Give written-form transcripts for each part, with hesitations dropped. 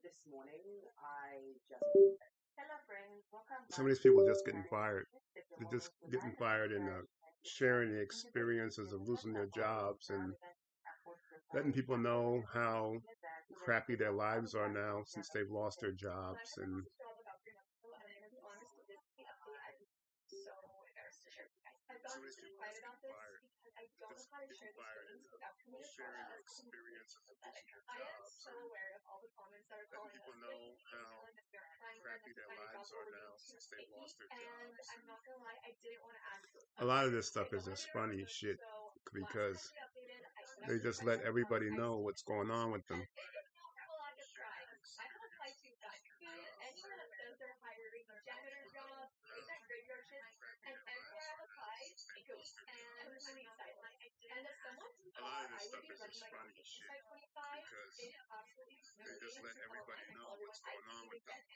this morning, I just hello friends, welcome Some of back these to people my just getting channel. fired. If you're They're more just into getting life and fired and subscribe, sharing the and the videos experiences of videos losing that their are always jobs and relevant and more letting profound people and more know how informative than even the crappy their videos that lives we are have now on since channel. they've lost their jobs. And some of these people just getting fired. Just getting fired and sharing the experiences of losing their jobs and letting people know how crappy their lives are now since they've lost their jobs. And a lot of this stuff is just funny shit because they just let everybody know what's going on with them. A lot of this stuff is just funny shit because they just let everybody know what's going on with them. A lot of this stuff is just funny shit because they just let everybody know what's going on with them.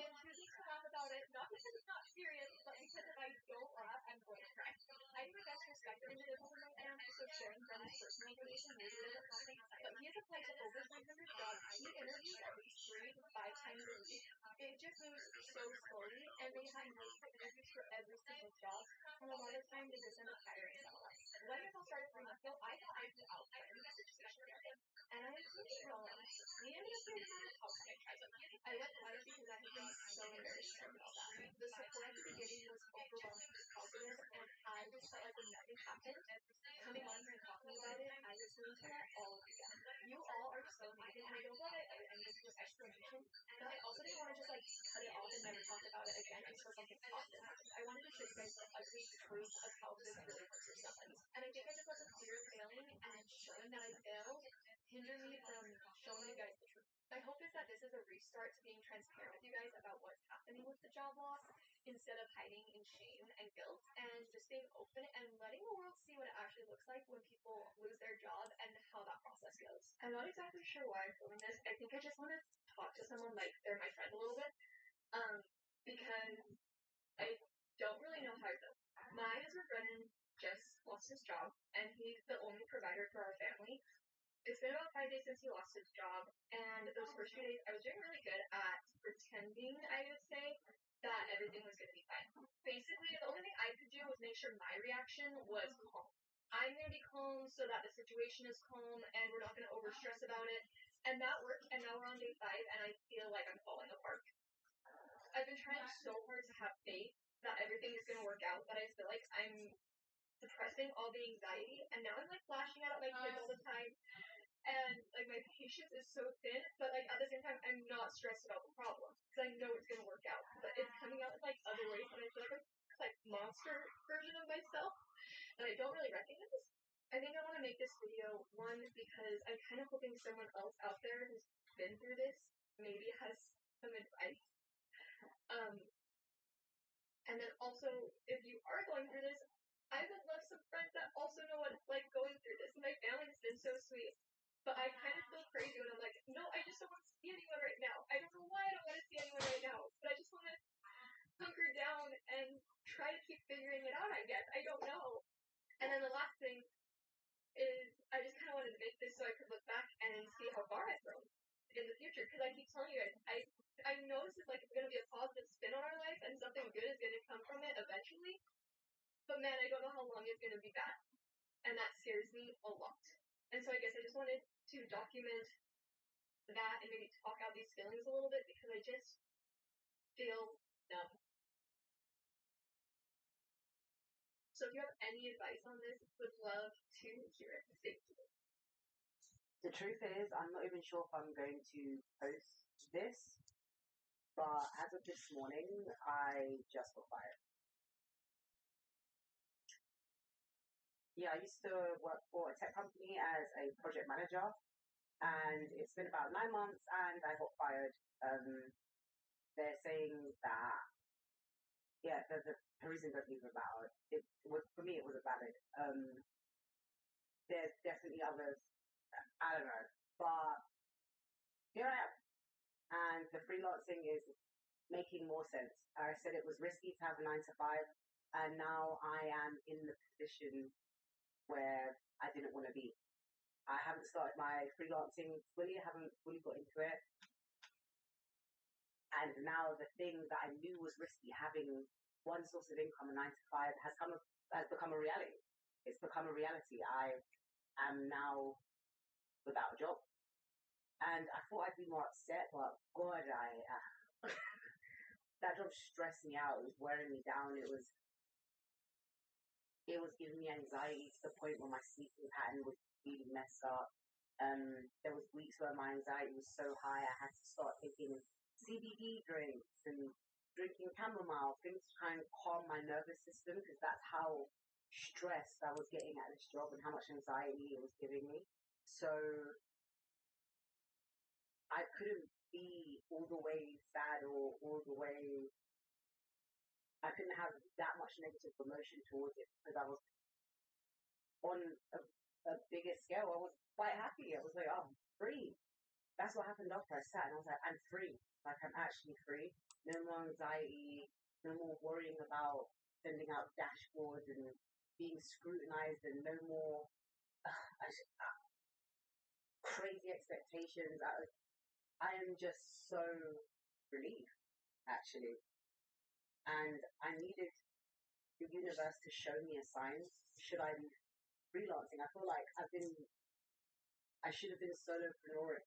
A lot of this stuff is just funny shit because The truth is, I'm not even sure if I'm going to post this, but as of this morning, I just got fired. Yeah, I used to work for a tech company as a project manager, and it's been about 9 months, and I got fired. They're saying that, yeah, the reason doesn't even matter. It was, for me, it was a valid. There's definitely others. I don't know, but here I am, and the freelancing is making more sense. I said it was risky to have a 9 to 5, and now I am in the position where I didn't want to be. I haven't started my freelancing fully. I haven't fully got into it. And now the thing that I knew was risky, having one source of income, a 9 to 5, has become a reality. It's become a reality. I am now without a job. And I thought I'd be more upset, but God, that job stressed me out. It was wearing me down. It was giving me anxiety to the point where my sleeping pattern was really messed up. There was weeks where my anxiety was so high, I had to start taking CBD drinks and drinking chamomile, things to try and calm my nervous system, because that's how stressed I was getting at this job and how much anxiety it was giving me. So I couldn't be all the way sad or all the way. I couldn't have that much negative emotion towards it because I was on a bigger scale. I was quite happy. I was like, oh, I'm free. That's what happened after I sat, and I was like, I'm free. Like, I'm actually free. No more anxiety. No more worrying about sending out dashboards and being scrutinized, and no more crazy expectations. I am just so relieved, actually. And I needed the universe to show me a sign. Should I be freelancing? I feel like I should have been solopreneuring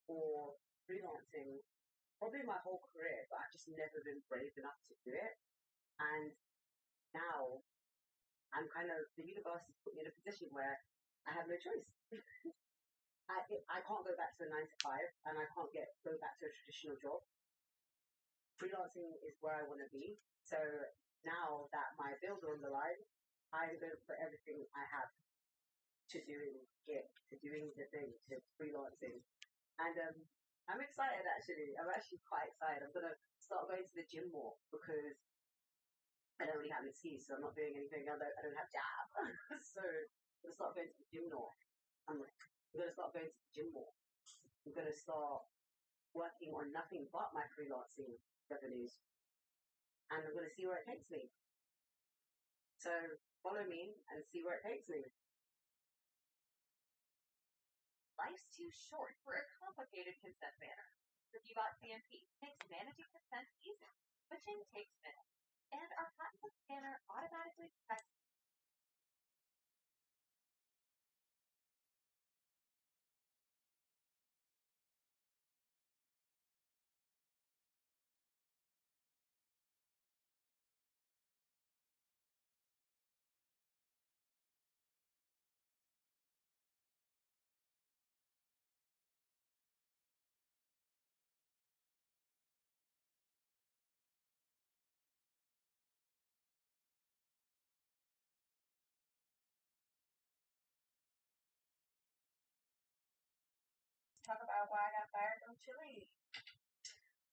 or freelancing probably my whole career, but I've just never been brave enough to do it. And now the universe has put me in a position where I have no choice. I can't go back to a 9 to 5, and I can't go back to a traditional job. Freelancing is where I want to be. So now that my bills are on the line, I'm going to put everything I have to doing the thing, to freelancing. And I'm excited, actually. I'm actually quite excited. I'm going to start going to the gym more because I don't really have an excuse, so I'm not doing anything. I don't have a job. So I'm going to start going to the gym more. I'm going to start going to the gym more. I'm going to start working on nothing but my freelancing revenues. And I'm going to see where it takes me. So follow me and see where it takes me. Life's too short for a complicated consent banner. The Pivot CNP makes managing consent easy. Switching takes minutes. And our patented scanner automatically detects talk about why I got fired from Chile.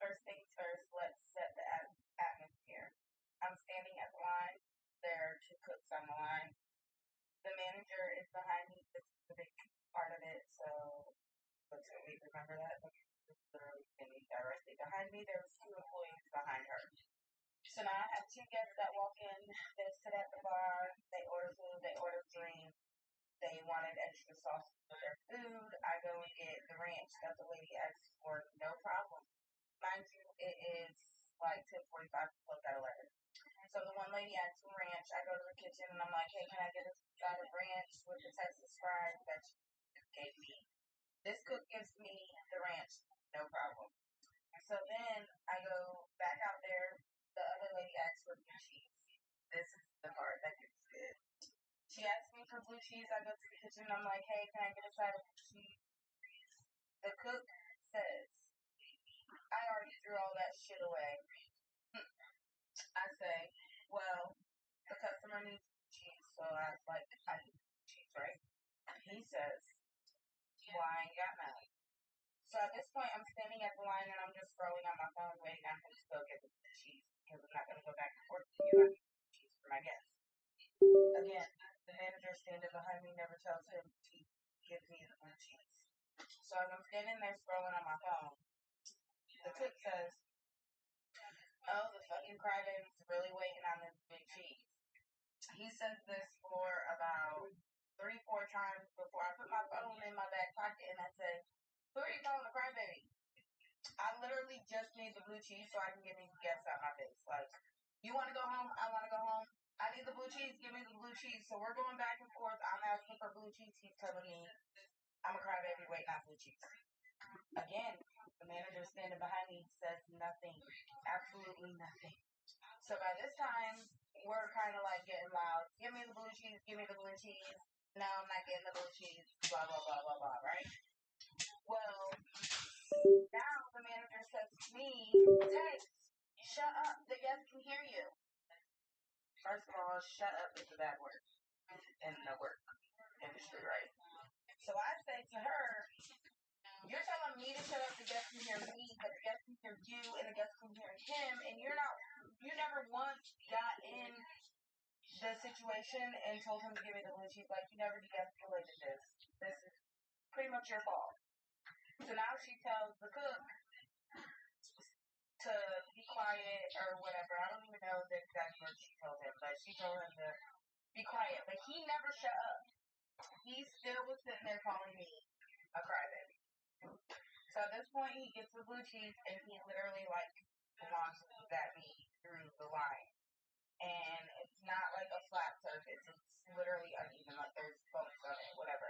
First things first, let's set the atmosphere. I'm standing at the line. There are 2 cooks on the line. The manager is behind me. This is the big part of it, so let's remember that. The manager is literally standing directly behind me. There's 2 employees behind her. So now I have 2 guests that walk in. They sit at the bar. They order food. They order drinks. They wanted extra sauce for their food. I go and get the ranch that the lady asked for, no problem. Mind you, it is like 10:45 to close that 11. So the one lady asked for ranch. I go to the kitchen and I'm like, hey, can I get a side of ranch with the Texas fries that you gave me? This cook gives me the ranch, no problem. So then I go back out there. The other lady asked for blue cheese. This is the part that gets good. She asked me for blue cheese. I go to the kitchen and I'm like, hey, can I get a side of blue cheese? The cook says, I already threw all that shit away. I say, well, the customer needs cheese, so I was like, I need cheese, right? He says, well, I ain't got none. So at this point, I'm standing at the line and I'm just scrolling on my phone waiting on him to go get the cheese because I'm not going to go back and forth with you. I need cheese for my guests. Again, the manager standing behind me never tells him to give me the blue cheese. So as I'm standing there scrolling on my phone, the cook says, oh, the fucking crybaby's really waiting on this big cheese. He says this for about 3-4 times before I put my phone in my back pocket and I say, who are you calling a crybaby? I literally just need the blue cheese so I can get these guests out my face. Like, you want to go home? I want to go home. I need the blue cheese. Give me the blue cheese. So we're going back and forth. I'm asking for blue cheese. He's telling me I'm a crybaby. Wait, not blue cheese. Again, the manager standing behind me says nothing. Absolutely nothing. So by this time, we're kind of like getting loud. Give me the blue cheese. Give me the blue cheese. No, I'm not getting the blue cheese. Blah, blah, blah, blah, blah, right? Well, now the manager says to me, hey, shut up. The guests can hear you. First of all, shut up is a bad word in the work industry, right? So I say to her, you're telling me to shut up, the guests can hear me, but the guests can hear you, and the guests can hear him, and you never once got in the situation and told him to give me the blue cheese. Like, you never de-escalated this. This is pretty much your fault. So now she tells the cook to be quiet or whatever. I don't even know the exact words she told him, but she told him to be quiet. But he never shut up. He still was sitting there calling me a crybaby. So at this point, he gets the blue cheese and he literally like launches at me through the line. And it's not like a flat surface. It's literally uneven, like there's bumps on it, whatever.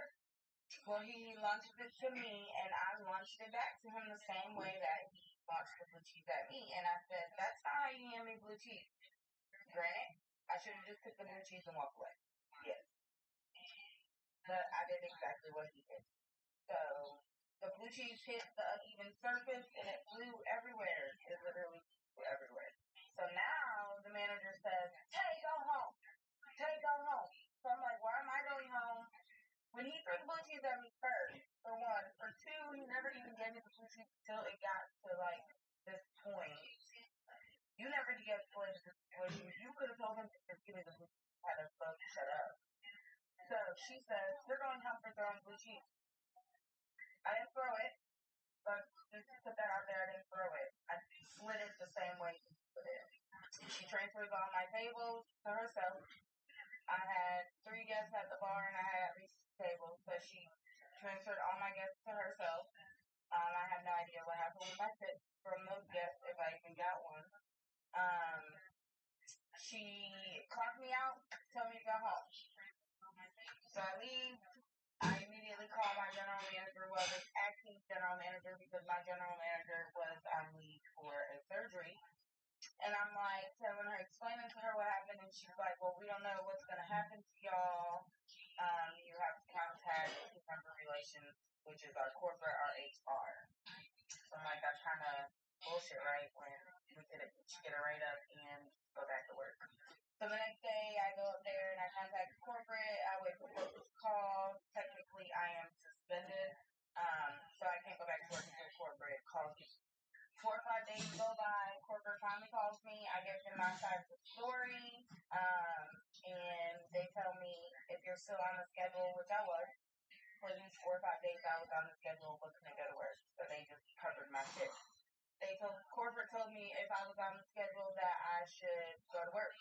Well, he launched it to me, and I launched it back to him the same way that he launched the blue cheese at me. And I said, that's not how you hand me blue cheese. Granted, I should have just took the blue cheese and walked away. Yes. But I did exactly what he did. So the blue cheese hit the uneven surface, and it flew everywhere. It literally flew everywhere. So now the manager says, hey, go home. Hey, go home. So I'm like, why am I going home? When he threw the blue cheese at me first, for one. For two, he never even gave me the blue cheese until it got to, like, this point. You never de-escalated the situation. You could have told him to just give me the blue cheese. I had to shut up. So she says, you're going home for throwing blue cheese. I didn't throw it. But just to put that out there, I didn't throw it. I slid it the same way she slid it. She transfers all my tables to herself. I had 3 guests at the bar, and I had at least 2 tables. So she transferred all my guests to herself. I had no idea what happened with my tips from those guests, if I even got one. She clocked me out, told me to go home. So I leave. I immediately call my general manager, well, this acting general manager, because my general manager was on leave for a surgery. And I'm like telling her, explaining to her what happened, and she's like, well, we don't know what's going to happen to y'all. You have to contact member relations, which is our corporate, our HR. So I'm like, that's kind of bullshit, right? When we could get a write up and go back to work. So the next day, I go up there and I contact corporate. I wait for corporate to call. Technically, I am suspended, so I can't go back to work until corporate calls me. 4 or 5 days go by. Corporate finally calls me. I give them my side of the story, and they tell me if you're still on the schedule, which I was. For these 4 or 5 days, I was on the schedule, but couldn't go to work, so they just covered my shift. Corporate told me if I was on the schedule that I should go to work,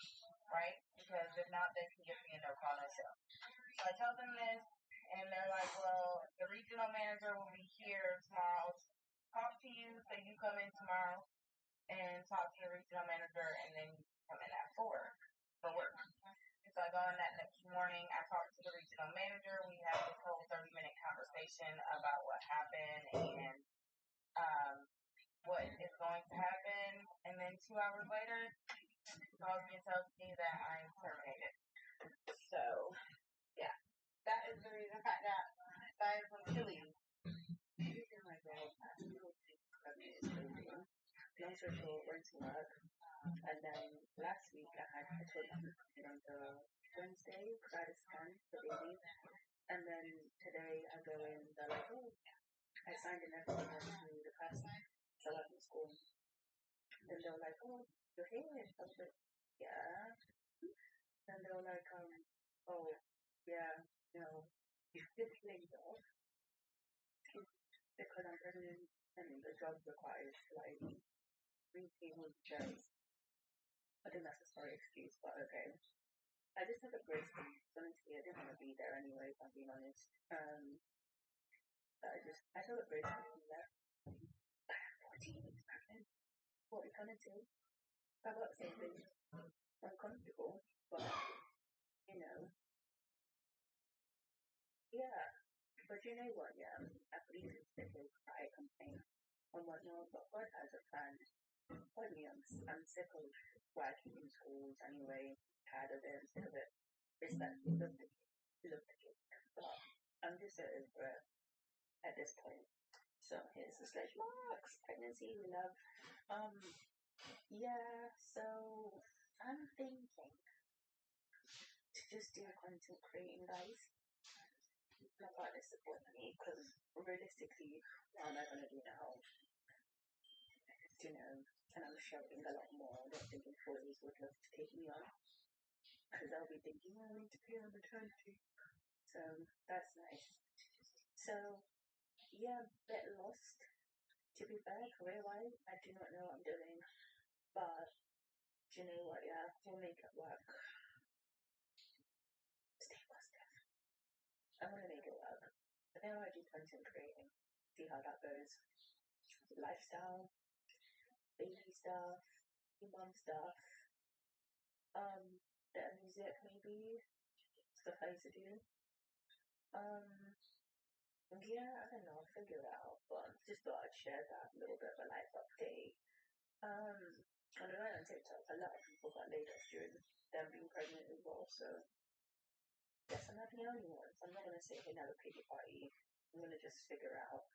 right? Because if not, they can give me a no-call, no-show. So I tell them this, and they're like, well, the regional manager will be here tomorrow to talk to you, so you come in tomorrow and talk to the regional manager, and then you come in at 4 for work. So I go in that next morning, I talk to the regional manager, we have this whole 30-minute conversation about what happened and what is going to happen, and then 2 hours later, he calls me and tells me that I'm terminated. So, yeah, that is the reason I got fired from Chili's. Long story short, went to work, and then last week I told them on the Wednesday because I had a scan for baby, and then today I go in, they're like, oh, I signed in everything to the class, so I from school. And they were like, oh, you're here? I was like, yeah. And they were like, oh, yeah, you did laid off because I'm pregnant and the job requires like 3 tables chairs. I think that's a sorry excuse, but okay. I just had a grace thing. Honestly, I didn't want to be there anyway, if I'm being honest. I took a grace thing that 13 weeks pregnant. What are we gonna do? I got something uncomfortable, but you know, yeah. But you know what? Yeah, I believe it's because I complain and whatnot, but God has a plan. God knows I'm sick of working in schools anyway. Tired of it. I'm sick of it. Respectfully, love the kid, but I'm just so over it at this point. So here's the slash marks. Pregnancy, we love. Yeah. So I'm thinking to just do content creating, guys. My partner support me because realistically, what am I gonna do now? You know, and I'm shouting a lot more. I don't think employees would love to take me on because I'll be thinking, I need to pay on maternity. So that's nice. So yeah, bit lost. To be fair, career-wise, I do not know what I'm doing, but do you know what? Yeah, we'll make it work. Stay positive. I'm gonna make it work. But then I do content creating. See how that goes. Lifestyle, baby stuff, mom stuff, bit of music maybe, stuff I used to do. Yeah, I don't know, I'll figure it out, but just thought I'd share that little bit of a life update. On the right on TikTok, a lot of people got laid off during them being pregnant as well, so guess I'm not the only one. So I'm not gonna sit here and have a pity party. I'm gonna just figure out.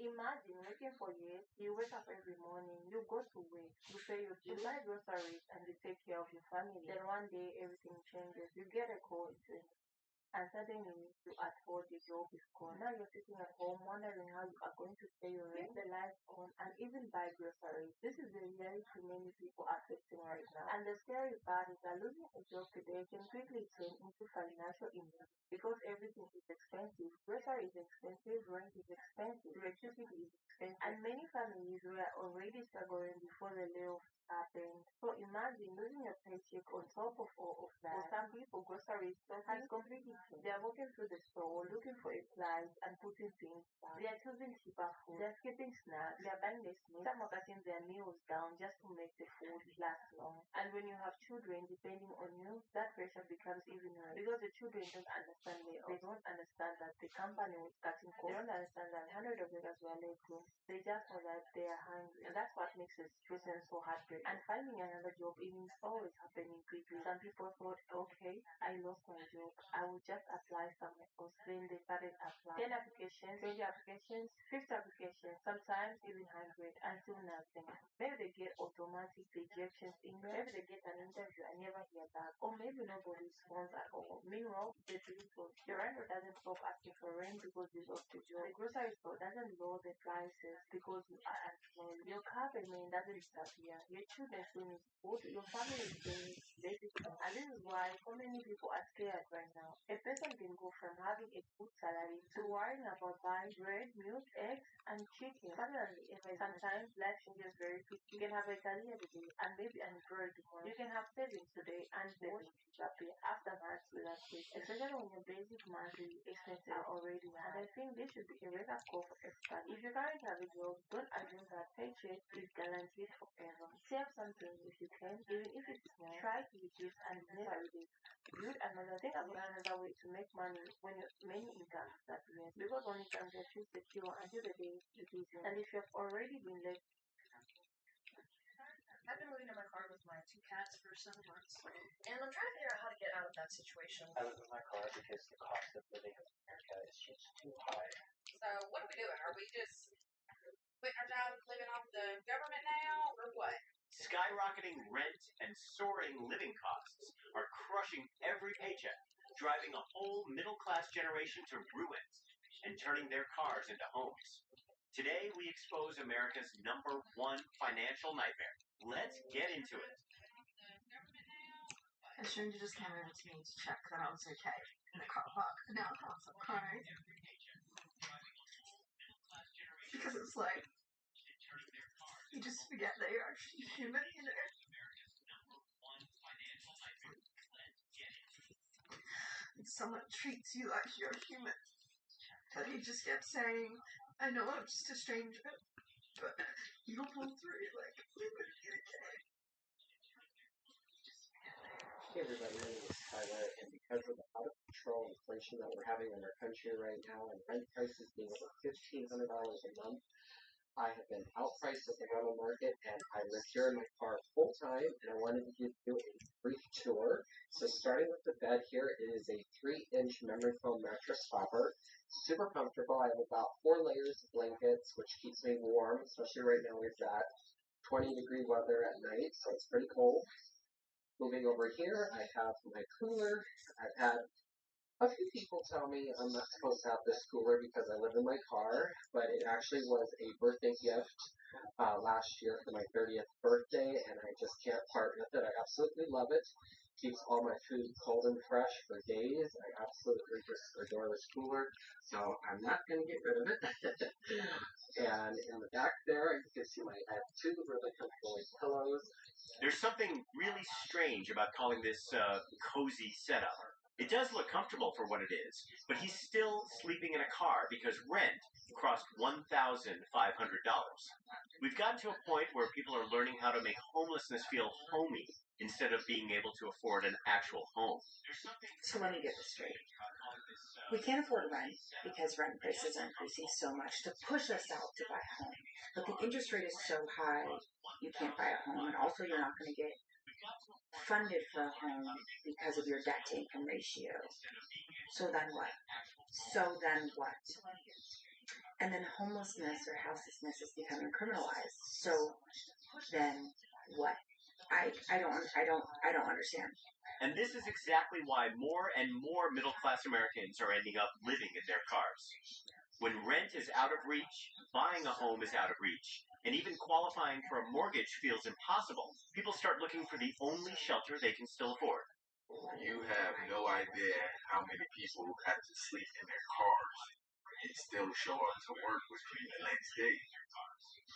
Imagine working for years, you wake up every morning, you go to work, you pay your bills, buy groceries, and you take care of your family. Then one day everything changes. You get a call, and suddenly you are told your job is gone. Now you're sitting at home wondering how you are going to pay your rent, the lights on, and even buy groceries. This is the reality many people are facing right now. And the scary part is that losing a job today can quickly turn into financial impact because everything is expensive. Grocery is expensive, rent is expensive, electricity is expensive, and many families were already struggling before the layoffs happened. So imagine losing a paycheck on top of all of that. For some people, groceries has completely changed. They are walking through the store looking for supplies and putting things back. They are choosing cheaper food. They are skipping snacks. They are buying less meat. Some are cutting their meals down just to make the food last long. And when you have children depending on you, that pressure becomes even worse because the children don't understand layoffs. They don't understand that the company was cutting costs. They don't understand that hundreds of workers were let go. They just know that they are hungry, and that's what makes the situation so heartbreaking. And finding another job isn't always happening quickly. Some people thought, okay, I lost my job, I will just apply somewhere else. Then they started applying 10 applications, 20 applications, 50 applications, sometimes even 100, and still nothing. Maybe they get automatic rejections email, maybe they get an interview and never hear back, or maybe nobody responds at all. Meanwhile, the people, the renter doesn't stop asking for rent because you lost the job. The grocery store doesn't lower the prices because you are unemployed. Your car payment doesn't disappear. Your children still need food. Your family is doing basic stuff. And this is why so many people are scared right now. A person can go from having a good salary to worrying about buying bread, milk, eggs, and chicken. Suddenly, sometimes life changes very quickly. You can have a career today and maybe unemployed tomorrow. You can have savings today and then disappear after months will appear. Especially when your basic monthly expenses are already high. And I think this should be a wake-up call for everybody. If you currently have a job, don't assume that paycheck is guaranteed forever. Save something if you can, even if it's small. Try to reduce and never reduce. Build another thing about another way to make money when your main income disappears. Because only time that you secure until the day it is. And if you have already been let I've been living in my car with my two cats for 7 months, and I'm trying to figure out how to get out of that situation. I live in my car because the cost of living in America is just too high. So what are we doing? Are we just quitting our jobs, living off the government now, or what? Skyrocketing rent and soaring living costs are crushing every paycheck, driving a whole middle-class generation to ruin and turning their cars into homes. Today, we expose America's #1 financial nightmare. Let's get into it. A stranger just came over to me to check that I was okay in the car park. Now I can't stop crying. Because it's like, you just forget that you're actually human, you know? And someone treats you like you're human. But he just kept saying, I know I'm just a stranger, but you Hey everybody, my name is Tyler, and because of the out of control inflation that we're having in our country right now, and rent prices being over $1,500 a month, I have been outpriced at the rental market, and I live here in my car full time, and I wanted to give you a brief tour. So starting with the bed here, it is a 3-inch memory foam mattress topper. Super comfortable. I have about 4 layers of blankets, which keeps me warm, especially right now we've got 20-degree weather at night, so it's pretty cold. Moving over here, I have my cooler. I've had a few people tell me I'm not supposed to have this cooler because I live in my car, but it actually was a birthday gift last year for my 30th birthday, and I just can't part with it. I absolutely love it. Keeps all my food cold and fresh for days. I absolutely just adore this cooler, so I'm not going to get rid of it. And in the back there, you can see I have 2 really comfortable pillows. There's something really strange about calling this cozy setup. It does look comfortable for what it is, but he's still sleeping in a car because rent cost $1,500. We've gotten to a point where people are learning how to make homelessness feel homey instead of being able to afford an actual home. So let me get this straight. We can't afford rent because rent prices are increasing so much to push us out to buy a home. But the interest rate is so high, you can't buy a home, and also you're not going to get funded for a home because of your debt to income ratio. So then what? And then homelessness or houselessness is becoming criminalized. So then what? I don't understand. And this is exactly why more and more middle-class Americans are ending up living in their cars. When rent is out of reach, buying a home is out of reach, and even qualifying for a mortgage feels impossible, people start looking for the only shelter they can still afford. You have no idea how many people have to sleep in their cars and still show up to work with you the next day.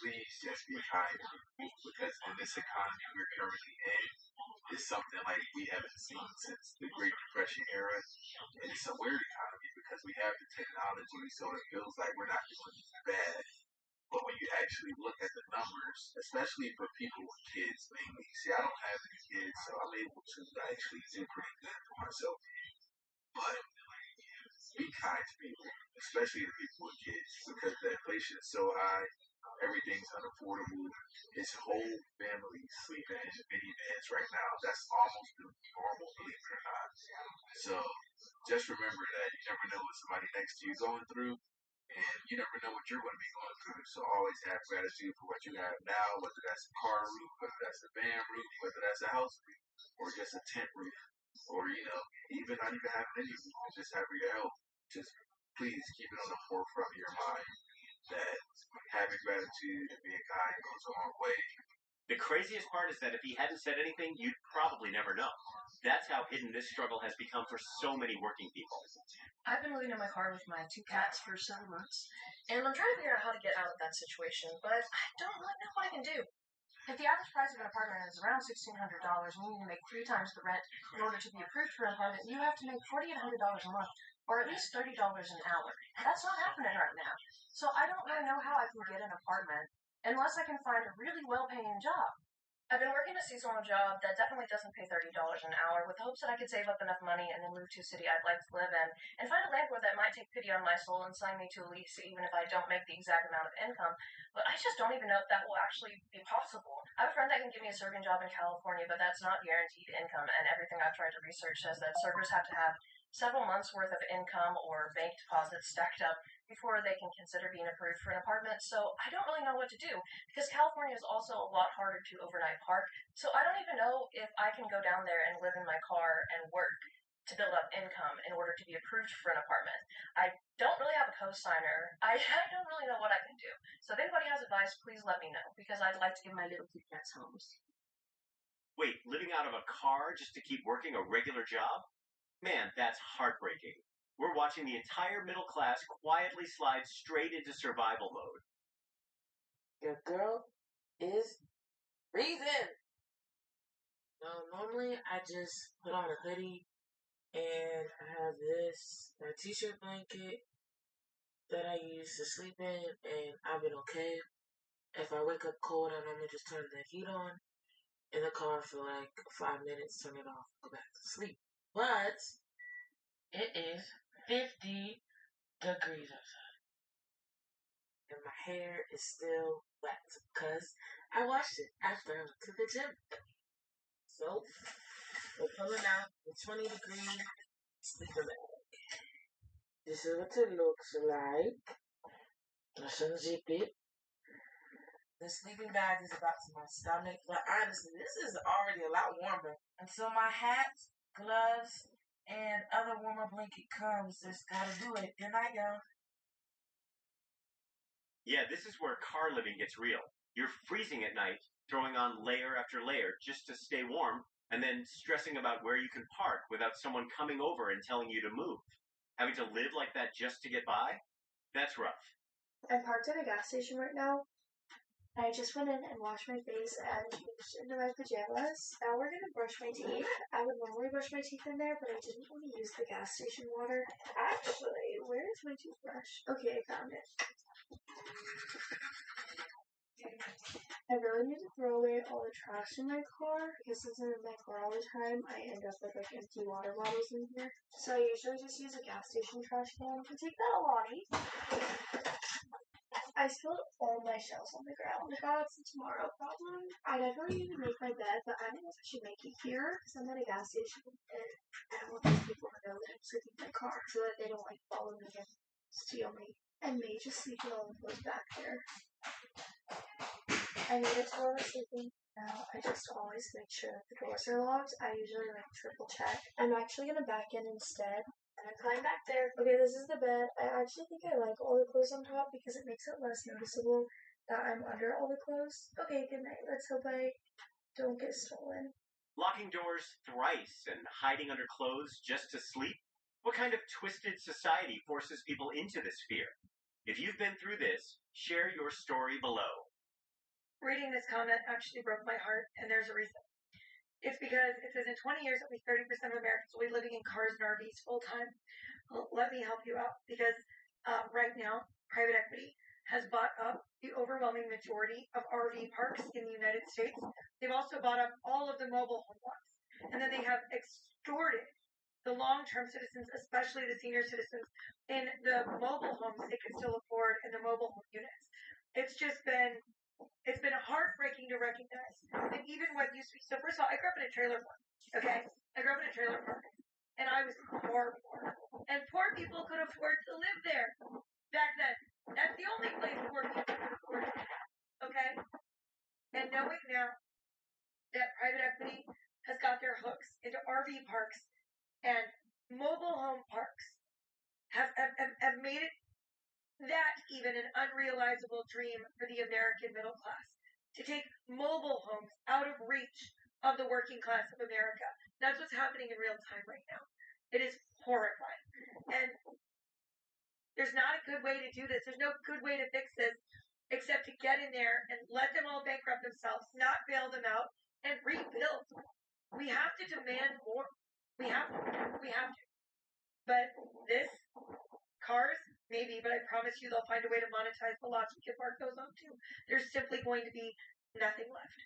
Please just be kind to people, because in this economy we're currently in, it's something like we haven't seen since the Great Depression era. And it's a weird economy because we have the technology, so it feels like we're not doing bad. But when you actually look at the numbers, especially for people with kids mainly, see, I don't have any kids, so I'm able to actually do pretty good for myself. But be kind to people, especially the people with kids, because the inflation is so high, everything's unaffordable. It's whole families sleeping in minivans right now. That's almost the normal, believe it or not. So just remember that you never know what somebody next to you is going through, and you never know what you're going to be going through. So always have gratitude for what you have now, whether that's a car roof, whether that's a van roof, whether that's a house roof, or just a tent roof, or, even not even having any roof, just having your health. Just please keep it on the forefront of your mind that having gratitude and being kind goes a long way. The craziest part is that if he hadn't said anything, you'd probably never know. That's how hidden this struggle has become for so many working people. I've been living in my car with my 2 cats for 7 months, and I'm trying to figure out how to get out of that situation, but I don't really know what I can do. If the average price of an apartment is around $1,600 and you need to make 3 times the rent in order to be approved for an apartment, you have to make $4,800 a month, or at least $30 an hour. That's not happening right now. So I don't really know how I can get an apartment unless I can find a really well-paying job. I've been working a seasonal job that definitely doesn't pay $30 an hour, with hopes that I could save up enough money and then move to a city I'd like to live in, and find a landlord that might take pity on my soul and sign me to a lease even if I don't make the exact amount of income. But I just don't even know if that will actually be possible. I have a friend that can give me a serving job in California, but that's not guaranteed income, and everything I've tried to research says that servers have to have several months' worth of income or bank deposits stacked up before they can consider being approved for an apartment. So I don't really know what to do, because California is also a lot harder to overnight park. So I don't even know if I can go down there and live in my car and work to build up income in order to be approved for an apartment. I don't really have a co-signer. I don't really know what I can do. So if anybody has advice, please let me know, because I'd like to give my little 2 cats homes. Wait, living out of a car just to keep working a regular job? Man, that's heartbreaking. We're watching the entire middle class quietly slide straight into survival mode. Your girl is freezing. Normally I just put on a hoodie and I have my t-shirt blanket that I use to sleep in, and I've been okay. If I wake up cold, I normally just turn the heat on in the car for like 5 minutes, turn it off, go back to sleep. But it is 50 degrees outside. And my hair is still wet because I washed it after I went to the gym. So we're pulling out the 20 degree sleeper bag. This is what it looks like. Let's unzip it. The sleeping bag is about to my stomach, but honestly, this is already a lot warmer. Until my hat, gloves, and other warmer blanket comes, just gotta do it. Good night, y'all. Yeah, this is where car living gets real. You're freezing at night, throwing on layer after layer just to stay warm, and then stressing about where you can park without someone coming over and telling you to move. Having to live like that just to get by? That's rough. I'm parked at a gas station right now. I just went in and washed my face and changed into my pajamas. Now we're gonna brush my teeth. I would normally brush my teeth in there, but I didn't want to use the gas station water. Actually, where is my toothbrush? Okay, I found it. Okay. I really need to throw away all the trash in my car because since I'm in my car all the time, I end up with like empty water bottles in here. So I usually just use a gas station trash can. Take that, Alani. I spilled all my shells on the ground. That's a tomorrow problem. I never even make my bed, but I don't know if I should make it here because I'm at a gas station and I don't want these people to know that I'm sleeping in my car so that they don't like follow me and steal me. And may just sleep in all the clothes back there. I need a toilet sleeping now. I just always make sure that the doors are locked. I usually like triple check. I'm actually gonna back in instead. And I climb back there. Okay, this is the bed. I actually think I like all the clothes on top because it makes it less noticeable that I'm under all the clothes. Okay, good night. Let's hope I don't get stolen. Locking doors thrice and hiding under clothes just to sleep? What kind of twisted society forces people into this fear? If you've been through this, share your story below. Reading this comment actually broke my heart, and there's a reason. It's because it says in 20 years, at least 30% of Americans will be living in cars and RVs full time. Well, let me help you out because right now, private equity has bought up the overwhelming majority of RV parks in the United States. They've also bought up all of the mobile home ones. And then they have extorted the long-term citizens, especially the senior citizens, in the mobile homes they can still afford in the mobile home units. It's been heartbreaking to recognize that even what used to be, so first of all, I grew up in a trailer park, okay? I grew up in a trailer park, and I was poor. And poor people could afford to live there back then. That's the only place poor people could afford to live, okay? And knowing now that private equity has got their hooks into RV parks and mobile home parks have made it that even an unrealizable dream for the American middle class, to take mobile homes out of reach of the working class of America. That's what's happening in real time right now. It is horrifying. And there's not a good way to do this. There's no good way to fix this except to get in there and let them all bankrupt themselves, not bail them out, and rebuild. We have to demand more. We have to. But this, cars, maybe, but I promise you they'll find a way to monetize the lots we can park those on too. There's simply going to be nothing left.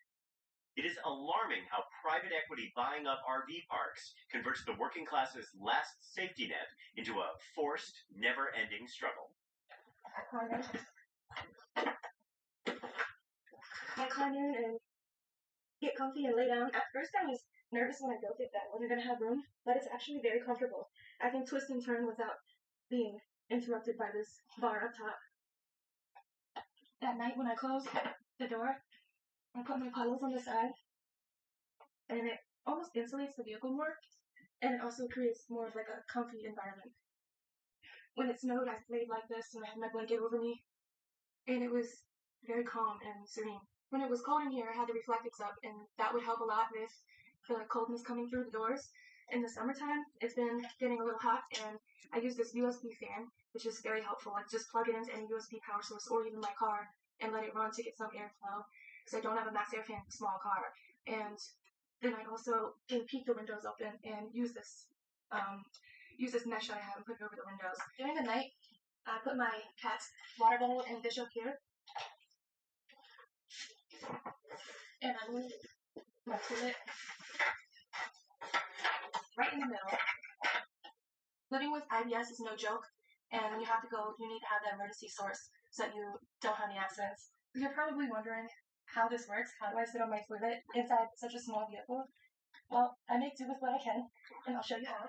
It is alarming how private equity buying up RV parks converts the working class's last safety net into a forced, never-ending struggle. I climb in and get comfy and lay down. At first I was nervous when I built it that I wasn't going to have room, but it's actually very comfortable. I can twist and turn without being interrupted by this bar up top. At night when I close the door, I put my pillows on the side, and it almost insulates the vehicle more, and it also creates more of like a comfy environment. When it snowed, I laid like this, and I had my blanket over me, and it was very calm and serene. When it was cold in here, I had the reflectix up, and that would help a lot with the coldness coming through the doors. In the summertime, it's been getting a little hot, and I use this USB fan, which is very helpful. I just plug it into any USB power source or even my car and let it run to get some airflow, because I don't have a max air fan in a small car. And then I also can peek the windows open and use this mesh that I have and put it over the windows. During the night, I put my cat's water bowl and dish up here. And I'm going to my toilet right in the middle. Living with IBS is no joke, and when you have to go, you need to have that emergency source so that you don't have any accidents. You're probably wondering how this works. How do I sit on my toilet inside such a small vehicle? Well, I make do with what I can, and I'll show you how.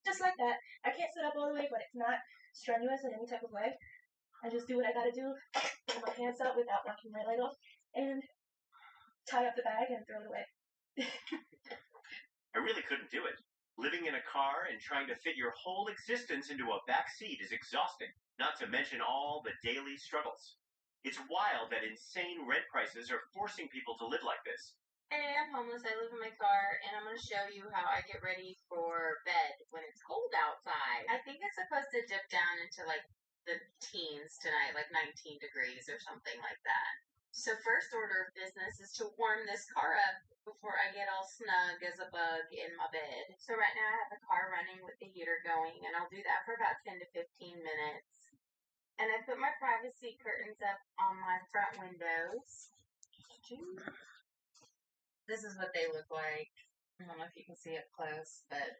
Just like that. I can't sit up all the way, but it's not strenuous in any type of way. I just do what I gotta do, put my hands out without knocking my light off, and tie up the bag and throw it away. I really couldn't do it. Living in a car and trying to fit your whole existence into a back seat is exhausting, not to mention all the daily struggles. It's wild that insane rent prices are forcing people to live like this. Hey, I'm homeless. I live in my car, and I'm going to show you how I get ready for bed when it's cold outside. I think it's supposed to dip down into, like, the teens tonight, like 19 degrees or something like that. So first order of business is to warm this car up before I get all snug as a bug in my bed. So right now I have the car running with the heater going, and I'll do that for about 10 to 15 minutes. And I put my privacy curtains up on my front windows. This is what they look like. I don't know if you can see it close, but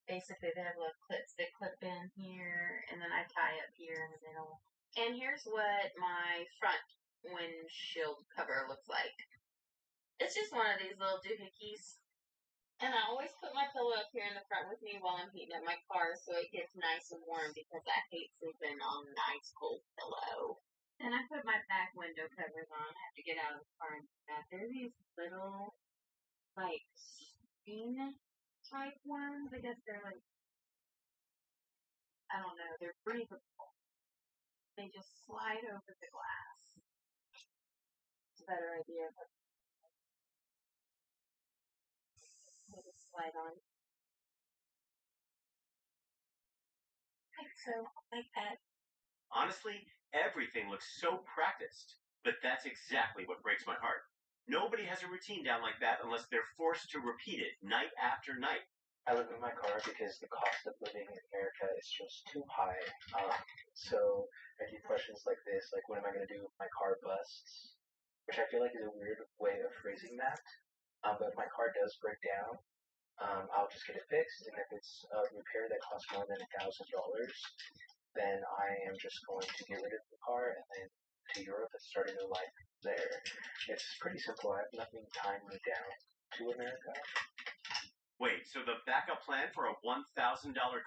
basically they have little clips that clip in here, and then I tie up here in the middle. And here's what my front windshield cover looks like. It's just one of these little doohickeys. And I always put my pillow up here in the front with me while I'm heating up my car so it gets nice and warm because I hate sleeping on a nice cold pillow. And I put my back window covers on. I have to get out of the car and do that. They're these little, like, screen type ones. I guess they're like, I don't know, they're breathable. They just slide over the glass. It's a better idea, but they just slide on. So, like that. Honestly, everything looks so practiced, but that's exactly what breaks my heart. Nobody has a routine down like that unless they're forced to repeat it night after night. I live in my car because the cost of living in America is just too high. So I do questions like this, like what am I going to do if my car busts? Which I feel like is a weird way of phrasing that. But if my car does break down, I'll just get it fixed. And if it's a repair that costs more than $1,000, then I am just going to get rid of the car and then to Europe and start a new life there. It's pretty simple. I have nothing tying me down to America. Wait, so the backup plan for a $1,000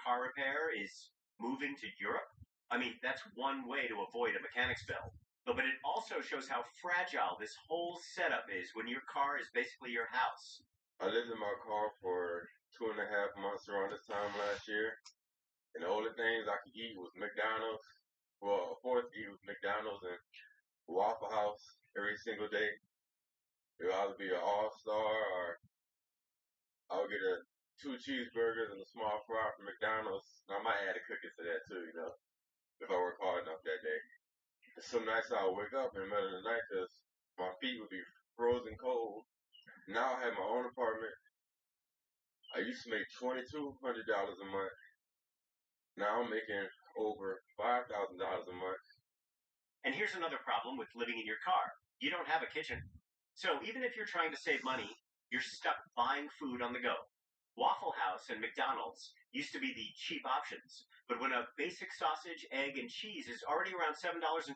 car repair is moving to Europe? I mean, that's one way to avoid a mechanic's bill. But it also shows how fragile this whole setup is when your car is basically your house. I lived in my car for 2.5 months around this time last year. And the only things I could eat was McDonald's. Well, forced to eat was McDonald's and Waffle House every single day. It would either be an All-Star or I would get 2 cheeseburgers and a small fry from McDonald's. And I might add a cookie to that too, if I work hard enough that day. And some nights I would wake up in the middle of the night because my feet would be frozen cold. Now I have my own apartment. I used to make $2,200 a month. Now I'm making over $5,000 a month. And here's another problem with living in your car. You don't have a kitchen. So even if you're trying to save money, you're stuck buying food on the go. Waffle House and McDonald's used to be the cheap options. But when a basic sausage, egg, and cheese is already around $7.50,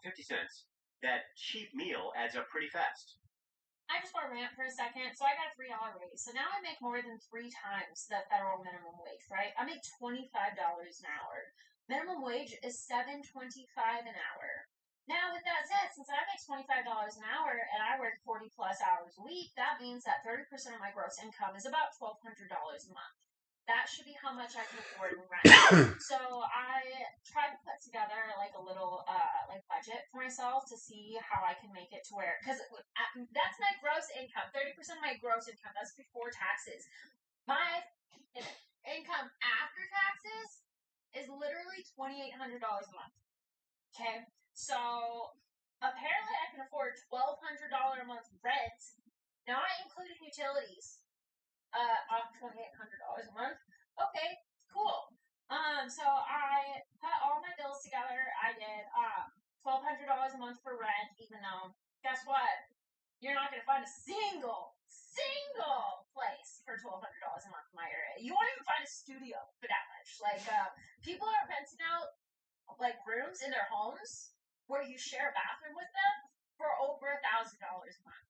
that cheap meal adds up pretty fast. I just want to rant for a second. So I got a $3 raise. So now I make more than 3 times the federal minimum wage, right? I make $25 an hour. Minimum wage is $7.25 an hour. Now, with that said, since I make $25 an hour and I work 40 plus hours a week, that means that 30% of my gross income is about $1,200 a month. That should be how much I can afford in rent. So I tried to put together like a little budget for myself to see how I can make it to where, because that's my gross income, 30% of my gross income. That's before taxes. My income after taxes is literally $2,800 a month. Okay, so apparently I can afford $1,200 a month rent, not including utilities. Off $2,800 a month. Okay, cool. So I put all my bills together. I did $1,200 a month for rent, even though, guess what? You're not gonna find a single place for $1,200 a month in my area. You won't even find a studio for that much. Like, people are renting out like rooms in their homes where you share a bathroom with them for over $1,000 a month.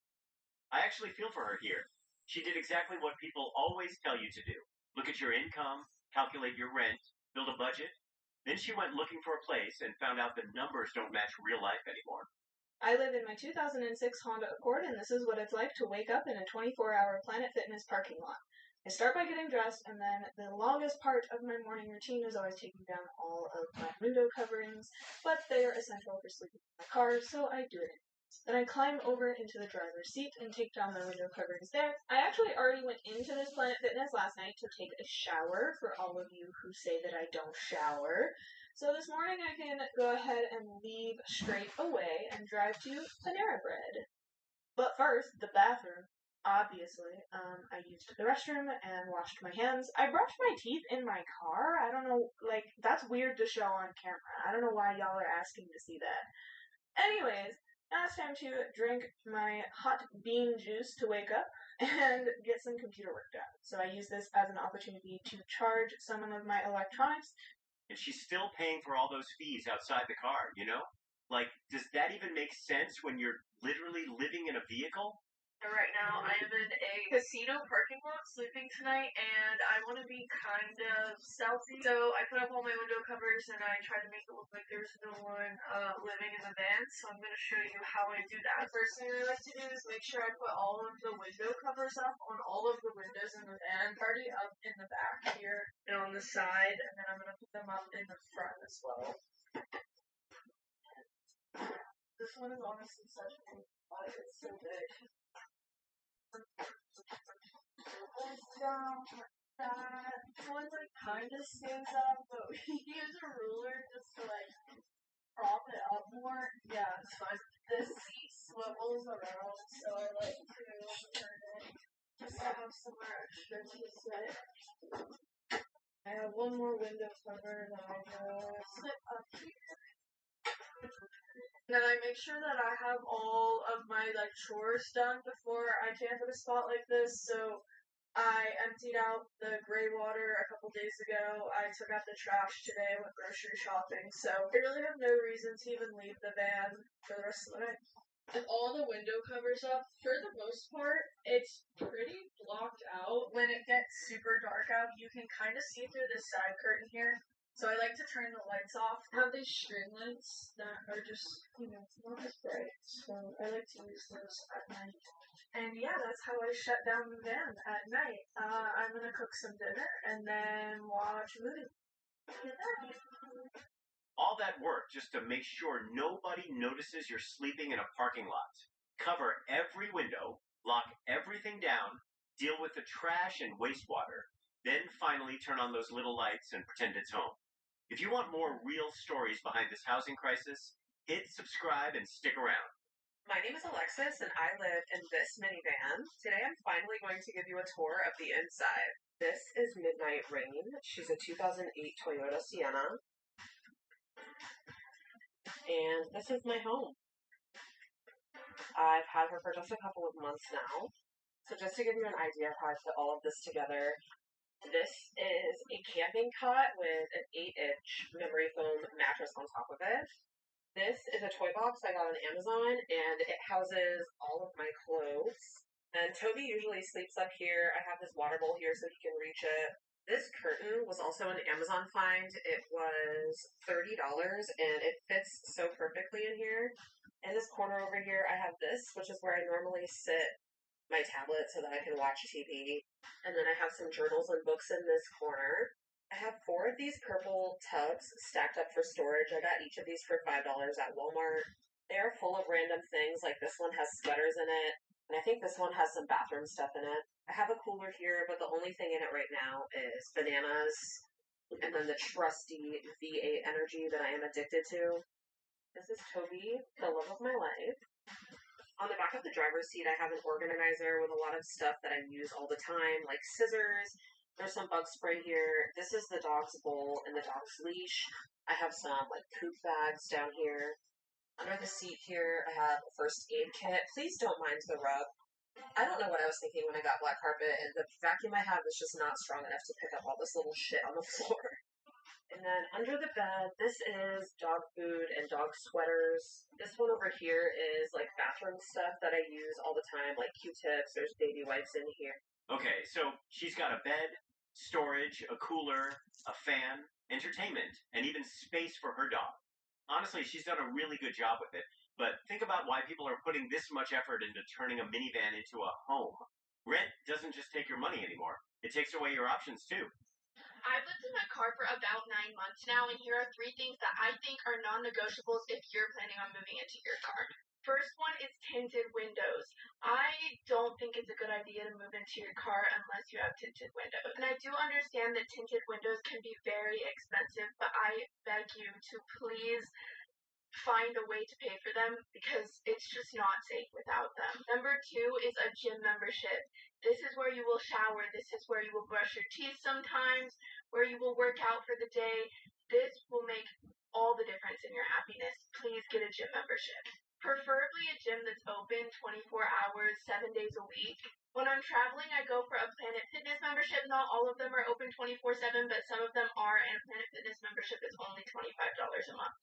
I actually feel for her here. She did exactly what people always tell you to do. Look at your income, calculate your rent, build a budget. Then she went looking for a place and found out the numbers don't match real life anymore. I live in my 2006 Honda Accord, and this is what it's like to wake up in a 24-hour Planet Fitness parking lot. I start by getting dressed, and then the longest part of my morning routine is always taking down all of my window coverings, but they are essential for sleeping in my car, so I do it. Then I climb over into the driver's seat and take down my window coverings there. I actually already went into this Planet Fitness last night to take a shower, for all of you who say that I don't shower. So this morning I can go ahead and leave straight away and drive to Panera Bread. But first, the bathroom. Obviously, I used the restroom and washed my hands. I brushed my teeth in my car. I don't know, like, that's weird to show on camera. I don't know why y'all are asking to see that. Anyways, now it's time to drink my hot bean juice to wake up and get some computer work done. So I use this as an opportunity to charge some of my electronics. And she's still paying for all those fees outside the car, you know? Like, does that even make sense when you're literally living in a vehicle? Right now, I am in a casino parking lot sleeping tonight, and I want to be kind of stealthy. So I put up all my window covers, and I try to make it look like there's no one living in the van. So I'm going to show you how I do that. The first thing I like to do is make sure I put all of the window covers up on all of the windows in the van. Already up in the back here and on the side, and then I'm going to put them up in the front as well. This one is honestly such a big spot. It's so big. That one like kind of stands up, but we use a ruler just to like prop it up more. Yeah, it's fine. This seat swivels around, so I like to turn it just to have somewhere extra to sit. I have one more window cover that I just sit up here. And then I make sure that I have all of my like chores done before I camp at a spot like this. So I emptied out the gray water a couple days ago. I took out the trash today. I went grocery shopping. So I really have no reason to even leave the van for the rest of the night. With all the window covers up, for the most part, it's pretty blocked out. When it gets super dark out, you can kind of see through this side curtain here. So I like to turn the lights off. I have these string lights that are just, not as bright. So I like to use those at night. And yeah, that's how I shut down the van at night. I'm going to cook some dinner and then watch a movie. All that work just to make sure nobody notices you're sleeping in a parking lot. Cover every window, lock everything down, deal with the trash and wastewater, then finally turn on those little lights and pretend it's home. If you want more real stories behind this housing crisis, hit subscribe and stick around. My name is Alexis, and I live in this minivan. Today I'm finally going to give you a tour of the inside. This is Midnight Rain. She's a 2008 Toyota Sienna. And this is my home. I've had her for just a couple of months now. So just to give you an idea of how I put all of this together, this is a camping cot with an 8-inch memory foam mattress on top of it. This is a toy box I got on Amazon, and it houses all of my clothes. And Toby usually sleeps up here. I have this water bowl here so he can reach it. This curtain was also an Amazon find. It was $30, and it fits so perfectly in here. In this corner over here, I have this, which is where I normally sit my tablet so that I can watch TV. And then I have some journals and books in this corner. I have 4 of these purple tubs stacked up for storage. I got each of these for $5 at Walmart. They are full of random things, like this one has sweaters in it, and I think this one has some bathroom stuff in it. I have a cooler here, but the only thing in it right now is bananas, and then the trusty V8 energy that I am addicted to. This is Toby, the love of my life. On the back of the driver's seat, I have an organizer with a lot of stuff that I use all the time, like scissors There's some bug spray here. This is the dog's bowl and the dog's leash. I have some like poop bags down here. Under the seat here, I have a first aid kit. Please don't mind the rug. I don't know what I was thinking when I got black carpet, and the vacuum I have is just not strong enough to pick up all this little shit on the floor. And then under the bed, this is dog food and dog sweaters. This one over here is like bathroom stuff that I use all the time, like Q-tips. There's baby wipes in here. Okay, so she's got a bed, storage, a cooler, a fan, entertainment, and even space for her dog. Honestly, she's done a really good job with it, but think about why people are putting this much effort into turning a minivan into a home. Rent doesn't just take your money anymore. It takes away your options too. I've lived in my car for about 9 months now, and here are 3 things that I think are non-negotiables if you're planning on moving into your car. First one is tinted windows. I don't think it's a good idea to move into your car unless you have tinted windows. And I do understand that tinted windows can be very expensive, but I beg you to please find a way to pay for them because it's just not safe without them. Number 2 is a gym membership. This is where you will shower. This is where you will brush your teeth sometimes, where you will work out for the day. This will make all the difference in your happiness. Please get a gym membership. Preferably a gym that's open 24 hours, 7 days a week. When I'm traveling, I go for a Planet Fitness membership. Not all of them are open 24/7, but some of them are, and a Planet Fitness membership is only $25 a month.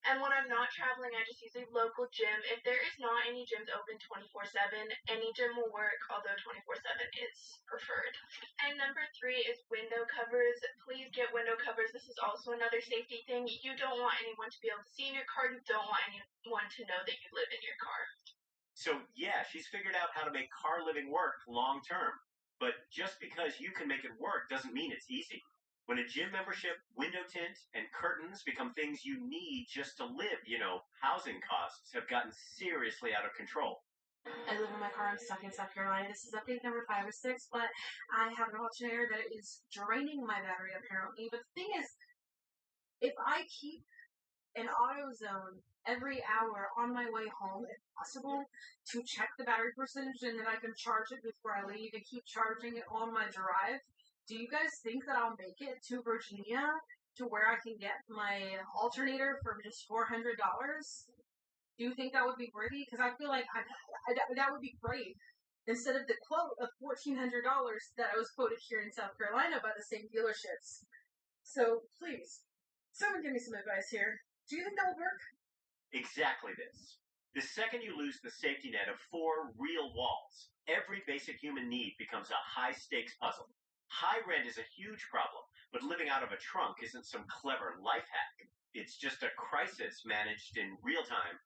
And when I'm not traveling, I just use a local gym. If there is not any gyms open 24/7, any gym will work, although 24/7 is preferred. And number 3 is window covers. Please get window covers. This is also another safety thing. You don't want anyone to be able to see in your car. You don't want anyone to know that you live in your car. So yeah, she's figured out how to make car living work long term. But just because you can make it work doesn't mean it's easy. When a gym membership, window tint, and curtains become things you need just to live, housing costs have gotten seriously out of control. I live in my car. I'm stuck in South Carolina. This is update number 5 or 6, but I have an alternator that is draining my battery apparently. But the thing is, if I keep an auto zone every hour on my way home, if possible, to check the battery percentage and then I can charge it before I leave and keep charging it on my drive, do you guys think that I'll make it to Virginia to where I can get my alternator for just $400? Do you think that would be worthy? Because I feel like that would be great. Instead of the quote of $1,400 that I was quoted here in South Carolina by the same dealerships. So, please, someone give me some advice here. Do you think that would work? Exactly this. The second you lose the safety net of 4 real walls, every basic human need becomes a high-stakes puzzle. High rent is a huge problem, but living out of a trunk isn't some clever life hack. It's just a crisis managed in real time.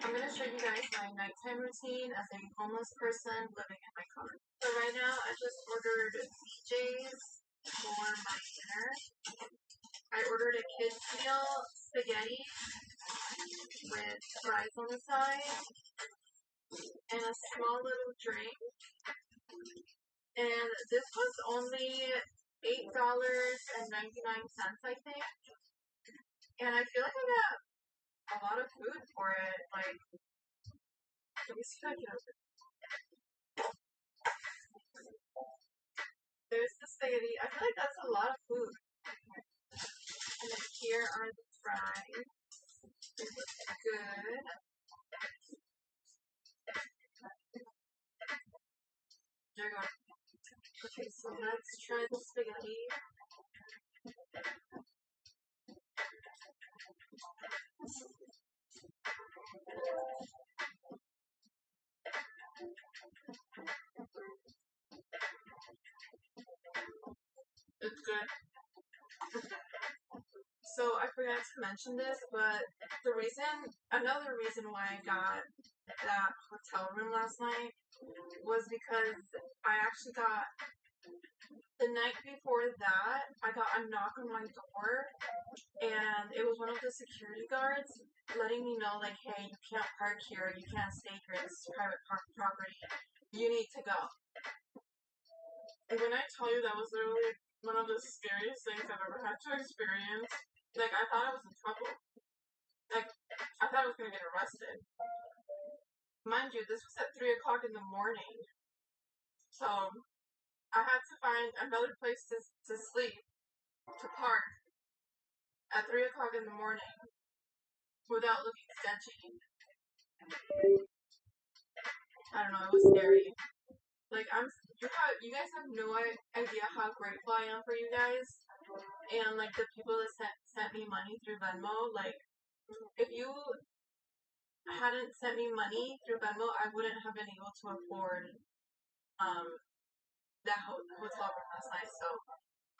I'm going to show you guys my nighttime routine as a homeless person living in my car. So right now, I just ordered PJs for my dinner. I ordered a kids meal spaghetti with fries on the side and a small little drink. And this was only $8.99, I think. And I feel like I got a lot of food for it. Like, let me see if I can open it. There's the spaghetti. I feel like that's a lot of food. And then here are the fries. They look good. There we go. Okay, so let's try the spaghetti. It's good. So I forgot to mention this, but another reason why I got that hotel room last night was because I actually got, the night before that, I got a knock on my door, and it was one of the security guards letting me know, like, hey, you can't park here, you can't stay here, this is private property, you need to go. And when I tell you that was literally one of the scariest things I've ever had to experience, like, I thought I was in trouble. Like, I thought I was going to get arrested. Mind you, this was at 3 o'clock in the morning. So, I had to find another place to sleep, to park at 3 o'clock in the morning without looking sketchy. I don't know, it was scary. Like, you guys have no idea how grateful I am for you guys. And, like, the people that sent me money through Venmo, like, if you hadn't sent me money through Venmo, I wouldn't have been able to afford, that hotel room last night. So,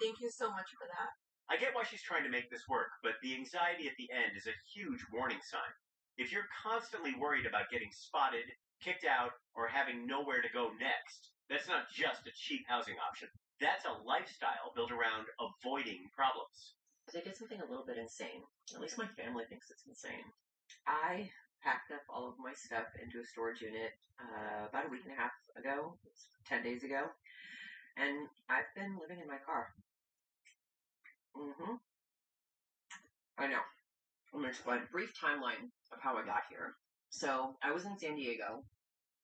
thank you so much for that. I get why she's trying to make this work, but the anxiety at the end is a huge warning sign. If you're constantly worried about getting spotted, kicked out, or having nowhere to go next, that's not just a cheap housing option. That's a lifestyle built around avoiding problems. They did something a little bit insane. At least my family thinks it's insane. I packed up all of my stuff into a storage unit about a week and a half ago, 10 days ago, and I've been living in my car. I know. I'm going to explain a brief timeline of how I got here. So, I was in San Diego,